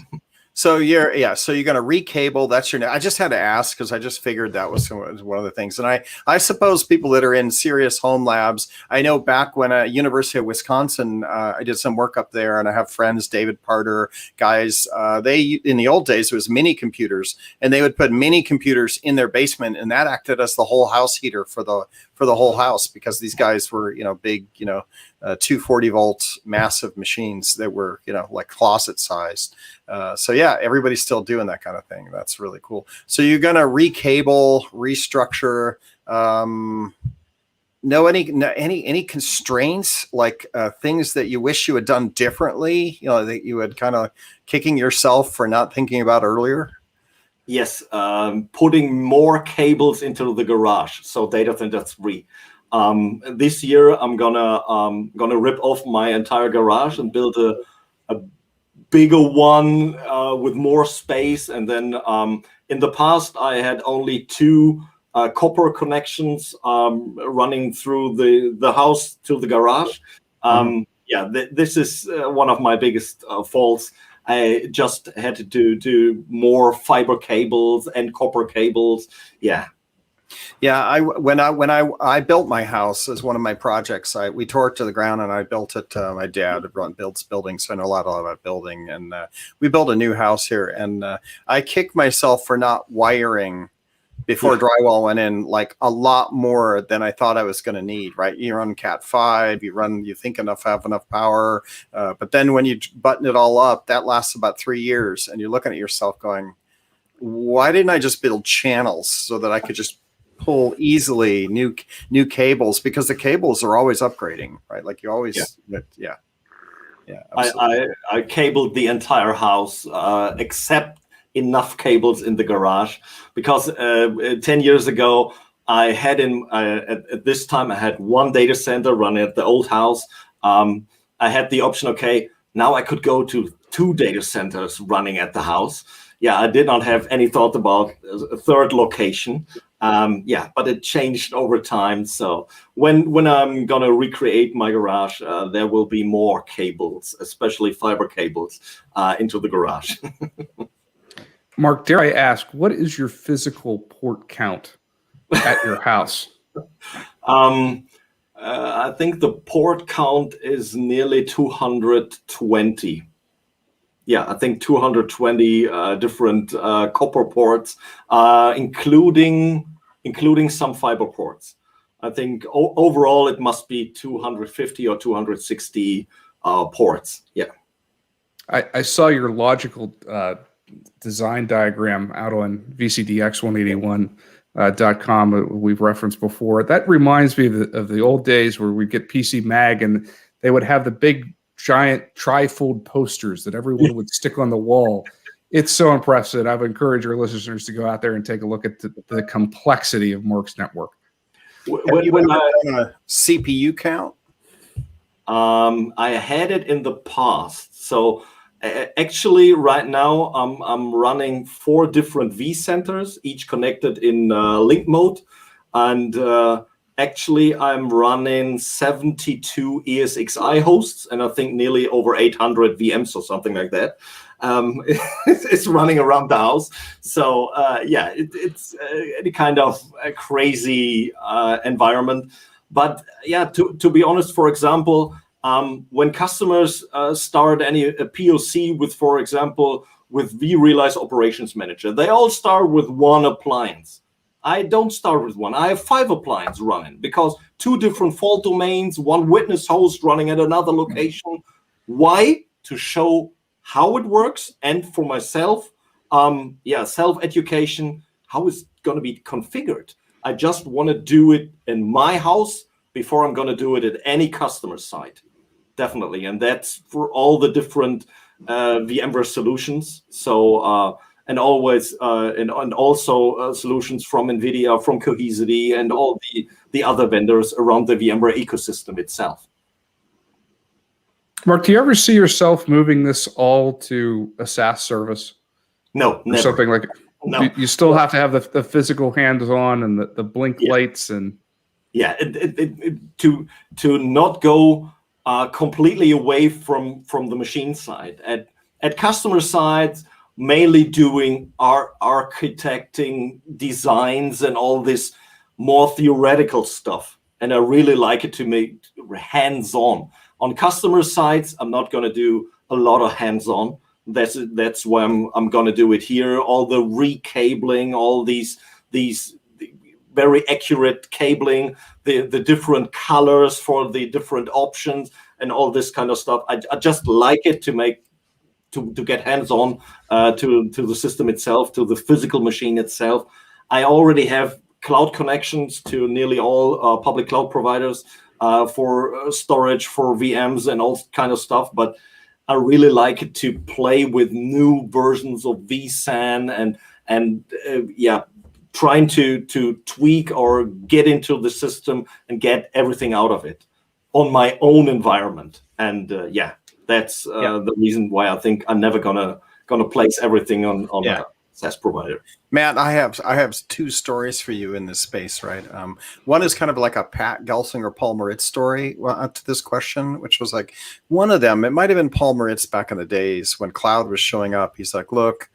So you're going to recable. That's your. I just had to ask because I just figured that was one of the things. And I suppose people that are in serious home labs. I know back when at University of Wisconsin, I did some work up there, and I have friends, David Parter, guys. They in the old days it was mini computers, and they would put mini computers in their basement, and that acted as the whole house heater for the whole house, because these guys were big 240 volt massive machines that were like closet sized. So yeah, everybody's still doing that kind of thing. That's really cool. So you're gonna recable, restructure. Any constraints, like things that you wish you had done differently? That you had kind of kicking yourself for not thinking about earlier. Yes, putting more cables into the garage. So Datacenter 3. This year I'm gonna rip off my entire garage and build a bigger one with more space. And then in the past I had only 2 copper connections running through the house to the garage. Yeah, this is one of my biggest faults. I just had to do more fiber cables and copper cables. Yeah. Yeah, when I built my house as one of my projects, we tore it to the ground and I built it. My dad builds buildings, so I know a lot about building. And we built a new house here, and I kicked myself for not wiring before drywall went in, like a lot more than I thought I was going to need. Right? You run Cat 5, you think have enough power, but then when you button it all up, that lasts about 3 years, and you're looking at yourself going, "Why didn't I just build channels so that I could just pull easily new cables?" Because the cables are always upgrading, right? Like you always, yeah. I cabled the entire house except enough cables in the garage, because 10 years ago I had at this time I had 1 data center running at the old house. I had the option, okay, now I could go to 2 data centers running at the house. Yeah, I did not have any thought about a 3rd location. Yeah, but it changed over time. So when I'm gonna recreate my garage, there will be more cables, especially fiber cables, into the garage. Marc, dare I ask, what is your physical port count at your house? I think the port count is nearly 220. Yeah, I think 220 different copper ports, including some fiber ports. I think overall it must be 250 or 260 ports. Yeah. I saw your logical design diagram out on VCDX181.com we've referenced before. That reminds me of the old days where we'd get PC Mag and they would have the big giant trifold posters that everyone would stick on the wall. It's so impressive. I would encourage our listeners to go out there and take a look at the complexity of Marc's network. When a CPU count? I had it in the past. So actually right now I'm running 4 different vCenters, each connected in link mode. And actually I'm running 72 ESXi hosts, and I think nearly over 800 VMs or something like that. It's running around the house. So yeah, it's any kind of a crazy environment. But yeah, to be honest, for example, when customers start a POC with, for example, with vRealize Operations Manager, they all start with 1 appliance. I don't start with 1. I have 5 appliances running, because 2 different fault domains, 1 witness host running at another location. Why? To show how it works, and for myself, self-education, how it's going to be configured. I just want to do it in my house before I'm going to do it at any customer site. Definitely. And that's for all the different VMware solutions. So, and always, and also solutions from NVIDIA, from Cohesity, and all the other vendors around the VMware ecosystem itself. Marc, do you ever see yourself moving this all to a SaaS service? No, never. Or something like no. You still have to have the physical hands-on and the blink lights and. Yeah, to not go completely away from the machine side. At customer sides, mainly doing architecting designs and all this more theoretical stuff. And I really like it to make hands-on. On customer sides, I'm not going to do a lot of hands-on. That's why I'm going to do it here. All the recabling, all these very accurate cabling, the different colors for the different options, and all this kind of stuff. I just like it to get hands-on to the system itself, to the physical machine itself. I already have cloud connections to nearly all public cloud providers for storage, for VMs, and all kind of stuff. But I really like it to play with new versions of vSAN and trying to tweak or get into the system and get everything out of it on my own environment. And that's the reason why I think I'm never gonna place everything on a SaaS provider. Matt, I have two stories for you in this space, right? One is kind of like a Pat Gelsinger, Paul Moritz story to this question, which was like one of them. It might have been Paul Moritz back in the days when cloud was showing up. He's like, look,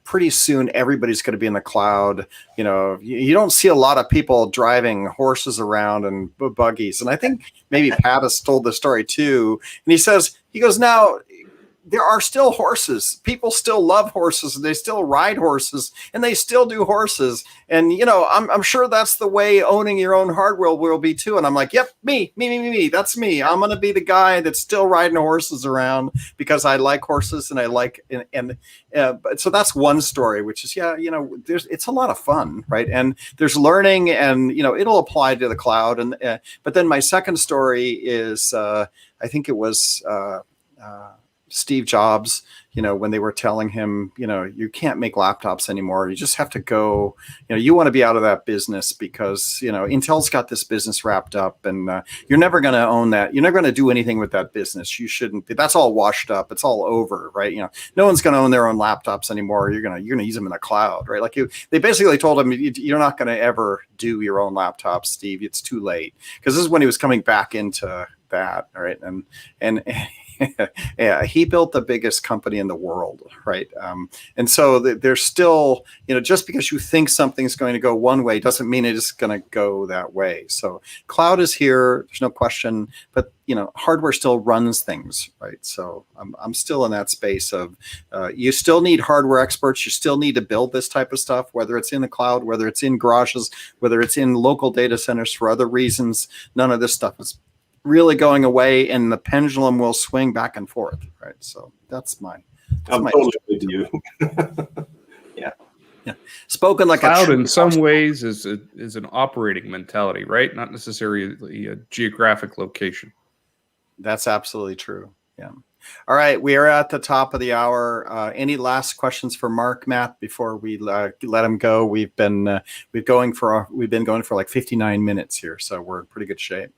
pretty soon everybody's going to be in the cloud. You don't see a lot of people driving horses around and buggies. And I think maybe Pat has told the story too. And he goes, now, there are still horses. People still love horses, and they still ride horses, and they still do horses. And I'm sure that's the way owning your own hardware will be too. And I'm like, yep, me. That's me. I'm gonna be the guy that's still riding horses around because I like horses and I like but so that's one story, which is it's a lot of fun, right? And there's learning, and it'll apply to the cloud. And but then my second story is I think it was. Steve Jobs, when they were telling him, you can't make laptops anymore. You just have to go, you want to be out of that business because, Intel's got this business wrapped up, and you're never going to own that. You're never going to do anything with that business. You shouldn't be. That's all washed up. It's all over, right? No one's going to own their own laptops anymore. You're going to use them in the cloud, right? They basically told him, you're not going to ever do your own laptops, Steve. It's too late. Because this is when he was coming back into that, right? And yeah, he built the biggest company in the world, right? And so there's still, just because you think something's going to go one way doesn't mean it is going to go that way. So cloud is here, there's no question, but hardware still runs things, right? So I'm still in that space of you still need hardware experts. You still need to build this type of stuff, whether it's in the cloud, whether it's in garages, whether it's in local data centers for other reasons. None of this stuff is really going away, and the pendulum will swing back and forth, right? So that's my totally with you. Yeah. Spoken like cloud in some ways is an operating mentality, right? Not necessarily a geographic location. That's absolutely true. Yeah. All right, we are at the top of the hour. Any last questions for Marc, Matt, before we let him go? We've been going for like 59 minutes here, so we're in pretty good shape.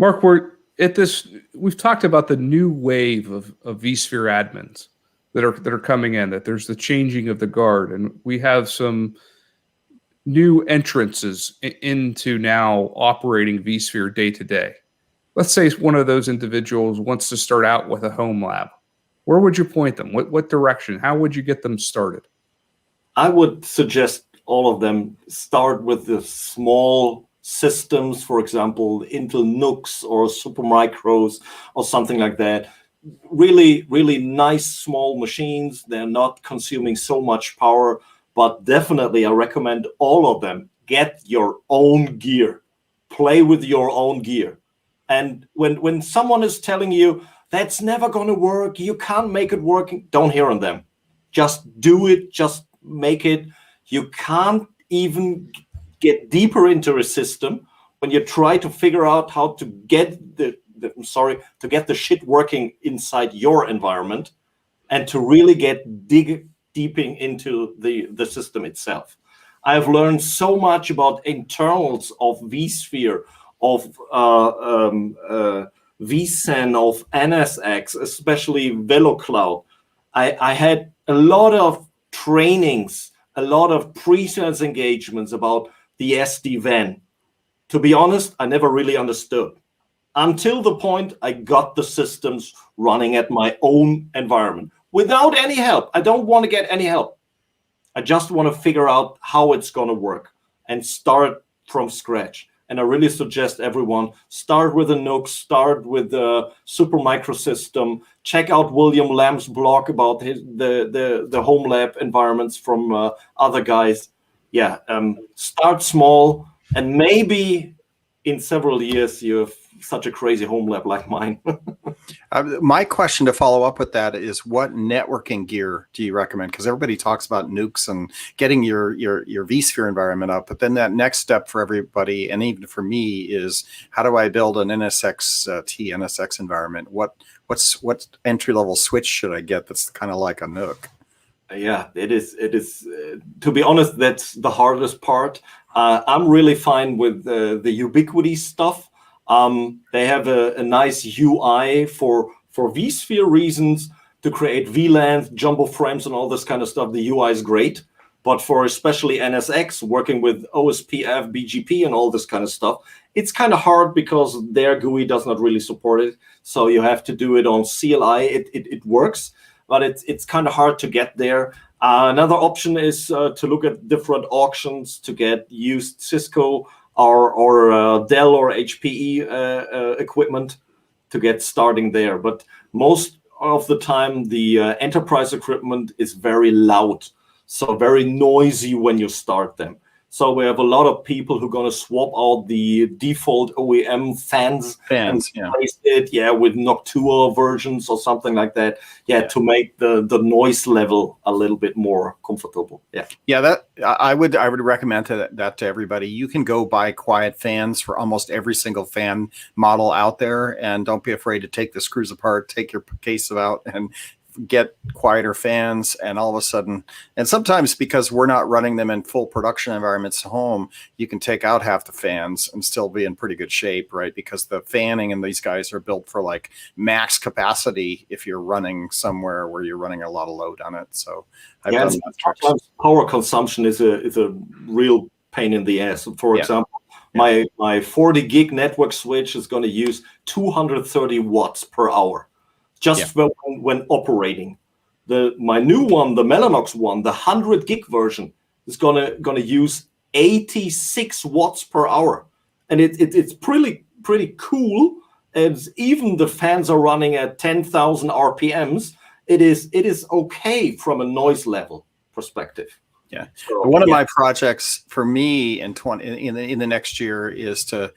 Marc, we've talked about the new wave of vSphere admins that are coming in, that there's the changing of the guard, and we have some new entrances into now operating vSphere day to day. Let's say one of those individuals wants to start out with a HomeLab. Where would you point them? What direction? How would you get them started? I would suggest all of them start with the small systems, for example, Intel NUCs or Supermicros or something like that. Really, really nice small machines. They're not consuming so much power, but definitely I recommend all of them. Get your own gear. Play with your own gear. And when someone is telling you that's never going to work, you can't make it work, don't hear on them. Just do it. Just make it. You can't even get deeper into a system when you try to figure out how to get to get the shit working inside your environment, and to really dig deep into the system itself. I've learned so much about internals of vSphere, of vSAN, of NSX, especially VeloCloud. I had a lot of trainings, a lot of pre-sales engagements about the SD-WAN. To be honest, I never really understood until the point I got the systems running at my own environment without any help. I don't want to get any help. I just want to figure out how it's going to work and start from scratch. And I really suggest everyone start with a NUC, start with the Supermicro system, check out William Lamb's blog about the HomeLab environments from other guys. Yeah, start small, and maybe in several years you have such a crazy HomeLab like mine. My question to follow up with that is, what networking gear do you recommend? Because everybody talks about nukes and getting your vSphere environment up, but then that next step for everybody, and even for me, is how do I build an NSX environment? What entry level switch should I get that's kind of like a NUC? Yeah, it is. It is. To be honest, that's the hardest part. I'm really fine with the Ubiquity stuff. They have a nice UI for vSphere reasons to create VLANs, jumbo frames, and all this kind of stuff. The UI is great, but for especially NSX, working with OSPF, BGP, and all this kind of stuff, it's kind of hard because their GUI does not really support it. So you have to do it on CLI. It works, but it's kind of hard to get there. Another option is to look at different auctions to get used Cisco or Dell or HPE equipment to get starting there. But most of the time, the enterprise equipment is very loud, so very noisy when you start them. So we have a lot of people who are going to swap out the default OEM fans and replace it, with Noctua versions or something like that, to make the noise level a little bit more comfortable. That I would recommend that to everybody. You can go buy quiet fans for almost every single fan model out there, and don't be afraid to take the screws apart, take your case out, and get quieter fans. And all of a sudden, and sometimes because we're not running them in full production environments at home, you can take out half the fans and still be in pretty good shape, right? Because the fanning in these guys are built for like max capacity if you're running somewhere where you're running a lot of load on it. So I've done that. Sometimes power consumption is a real pain in the ass. For example, my 40 gig network switch is going to use 230 watts per hour. Just when operating. My new one, the Mellanox one, the 100 gig version, is gonna use 86 watts per hour, and it's pretty cool. And even the fans are running at 10,000 RPMs. It is okay from a noise level perspective. Yeah. So, one of my projects for me in the next year is to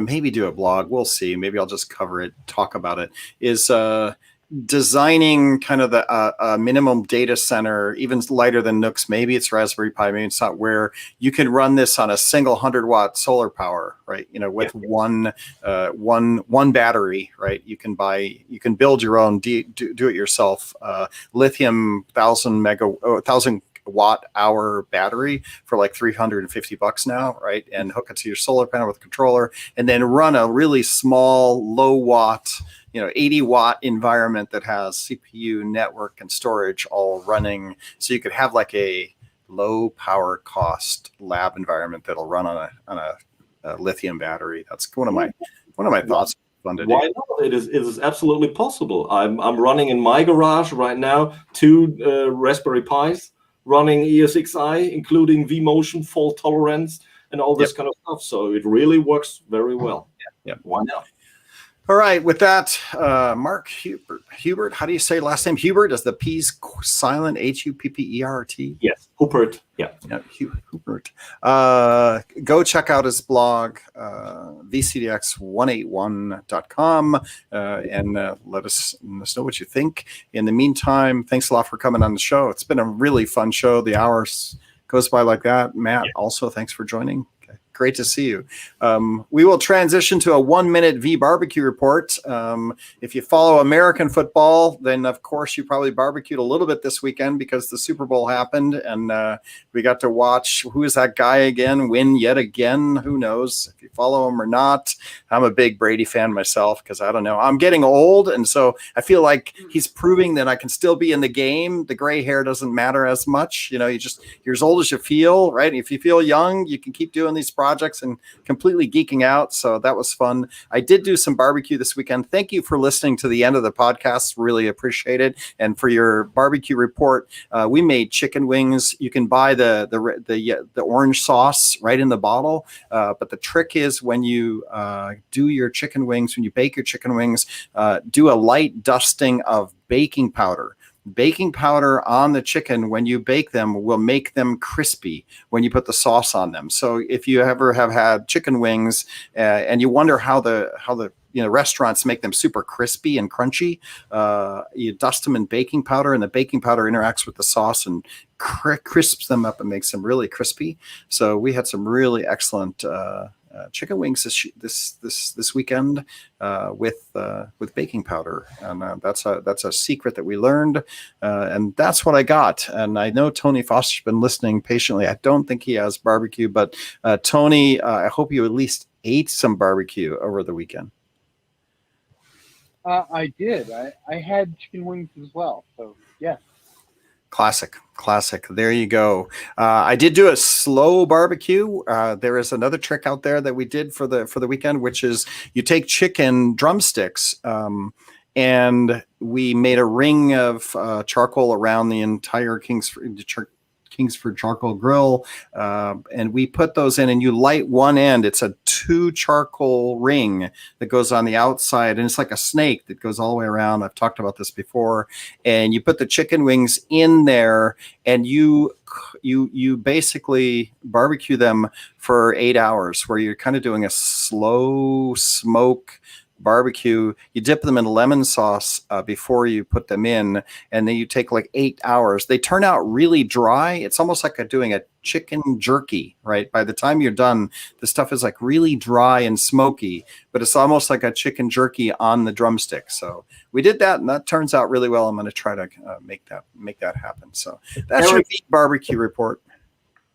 maybe do a blog. We'll see. Maybe I'll just cover it, talk about it. Is designing kind of the minimum data center, even lighter than Nooks. Maybe it's Raspberry Pi, maybe it's not, where you can run this on a single 100-watt solar power, right? With one battery, right? You can build your own do it yourself lithium 1,000 watt hour battery for like $350 now, right? And hook it to your solar panel with a controller, and then run a really small low watt 80 watt environment that has CPU, network, and storage all running. So you could have like a low power cost lab environment that'll run on a lithium battery. That's one of my thoughts. Fun to do. Why not? It is absolutely possible. I'm running in my garage right now 2 Raspberry Pis running ESXi, including vMotion, fault tolerance, and all this kind of stuff. So it really works very well. Yeah. Why not? All right, with that, Marc Huppert, how do you say last name? Huppert, is the P's silent, Huppert? Yes, Huppert. Yeah, Huppert. Go check out his blog, vCDX181.com, and let us know what you think. In the meantime, thanks a lot for coming on the show. It's been a really fun show. The hours goes by like that. Matt, also, thanks for joining. Great to see you. We will transition to a 1-minute vBarbecue report. If you follow American football, then of course you probably barbecued a little bit this weekend because the Super Bowl happened, and we got to watch who is that guy again win yet again. Who knows if you follow him or not. I'm a big Brady fan myself because I don't know. I'm getting old, and so I feel like he's proving that I can still be in the game. The gray hair doesn't matter as much. You're as old as you feel, right? If you feel young, you can keep doing these projects and completely geeking out. So that was fun. I did do some barbecue this weekend. Thank you for listening to the end of the podcast. Really appreciate it. And for your barbecue report, we made chicken wings. You can buy the orange sauce right in the bottle. But the trick is when you do your chicken wings, when you bake your chicken wings, do a light dusting of baking powder. Baking powder on the chicken when you bake them will make them crispy when you put the sauce on them. So if you ever have had chicken wings and you wonder how the restaurants make them super crispy and crunchy, you dust them in baking powder, and the baking powder interacts with the sauce and crisps them up and makes them really crispy. So we had some really excellent chicken wings this weekend with baking powder, and that's a secret that we learned, and that's what I got. And I know Tony Foster's been listening patiently. I don't think he has barbecue, but Tony, I hope you at least ate some barbecue over the weekend. I did. I had chicken wings as well. So yeah. Classic. There you go. I did do a slow barbecue. There is another trick out there that we did for the weekend, which is you take chicken drumsticks, and we made a ring of charcoal around the entire Kingsford charcoal grill, and we put those in, and you light one end. It's a 2 charcoal ring that goes on the outside, and it's like a snake that goes all the way around. I've talked about this before. And you put the chicken wings in there, and you basically barbecue them for 8 hours, where you're kind of doing a slow smoke barbecue. You dip them in lemon sauce before you put them in, and then you take like 8 hours. They turn out really dry. It's almost like doing a chicken jerky, right? By the time you're done, the stuff is like really dry and smoky, but it's almost like a chicken jerky on the drumstick. So we did that, and that turns out really well. I'm going to try to make that happen. So that's your barbecue report.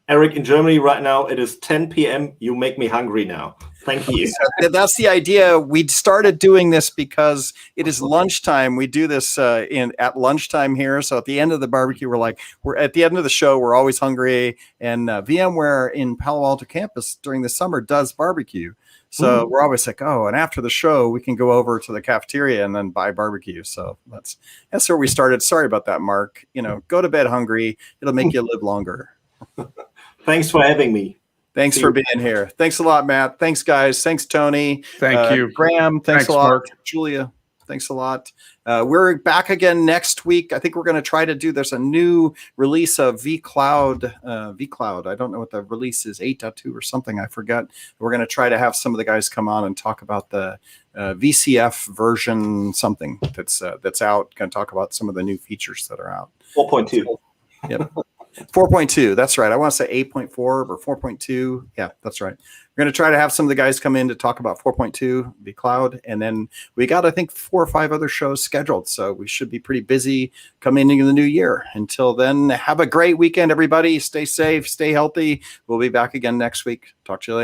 Eric, in Germany right now, it is 10 p.m. You make me hungry now. Thank you. That's the idea. We started doing this because it is lunchtime. We do this at lunchtime here. So at the end of the barbecue, we're at the end of the show. We're always hungry. And VMware in Palo Alto campus during the summer does barbecue. So we're always like, oh, and after the show, we can go over to the cafeteria and then buy barbecue. So that's where we started. Sorry about that, Mark. Go to bed hungry. It'll make you live longer. Thanks for having me. Thanks for being here. Thanks a lot, Matt. Thanks, guys. Thanks, Tony. Thank you. Graham, thanks a lot. Mark. Julia, thanks a lot. We're back again next week. I think we're going to try to there's a new release of vCloud. I don't know what the release is, 8.2 or something. I forget. We're going to try to have some of the guys come on and talk about the VCF version something that's out. Going to talk about some of the new features that are out. 4.2. Yep. 4.2. That's right. I want to say 8.4 or 4.2. Yeah, that's right. We're going to try to have some of the guys come in to talk about 4.2, vCloud. And then we got, I think, 4 or 5 other shows scheduled. So we should be pretty busy coming into the new year. Until then, have a great weekend, everybody. Stay safe, stay healthy. We'll be back again next week. Talk to you later.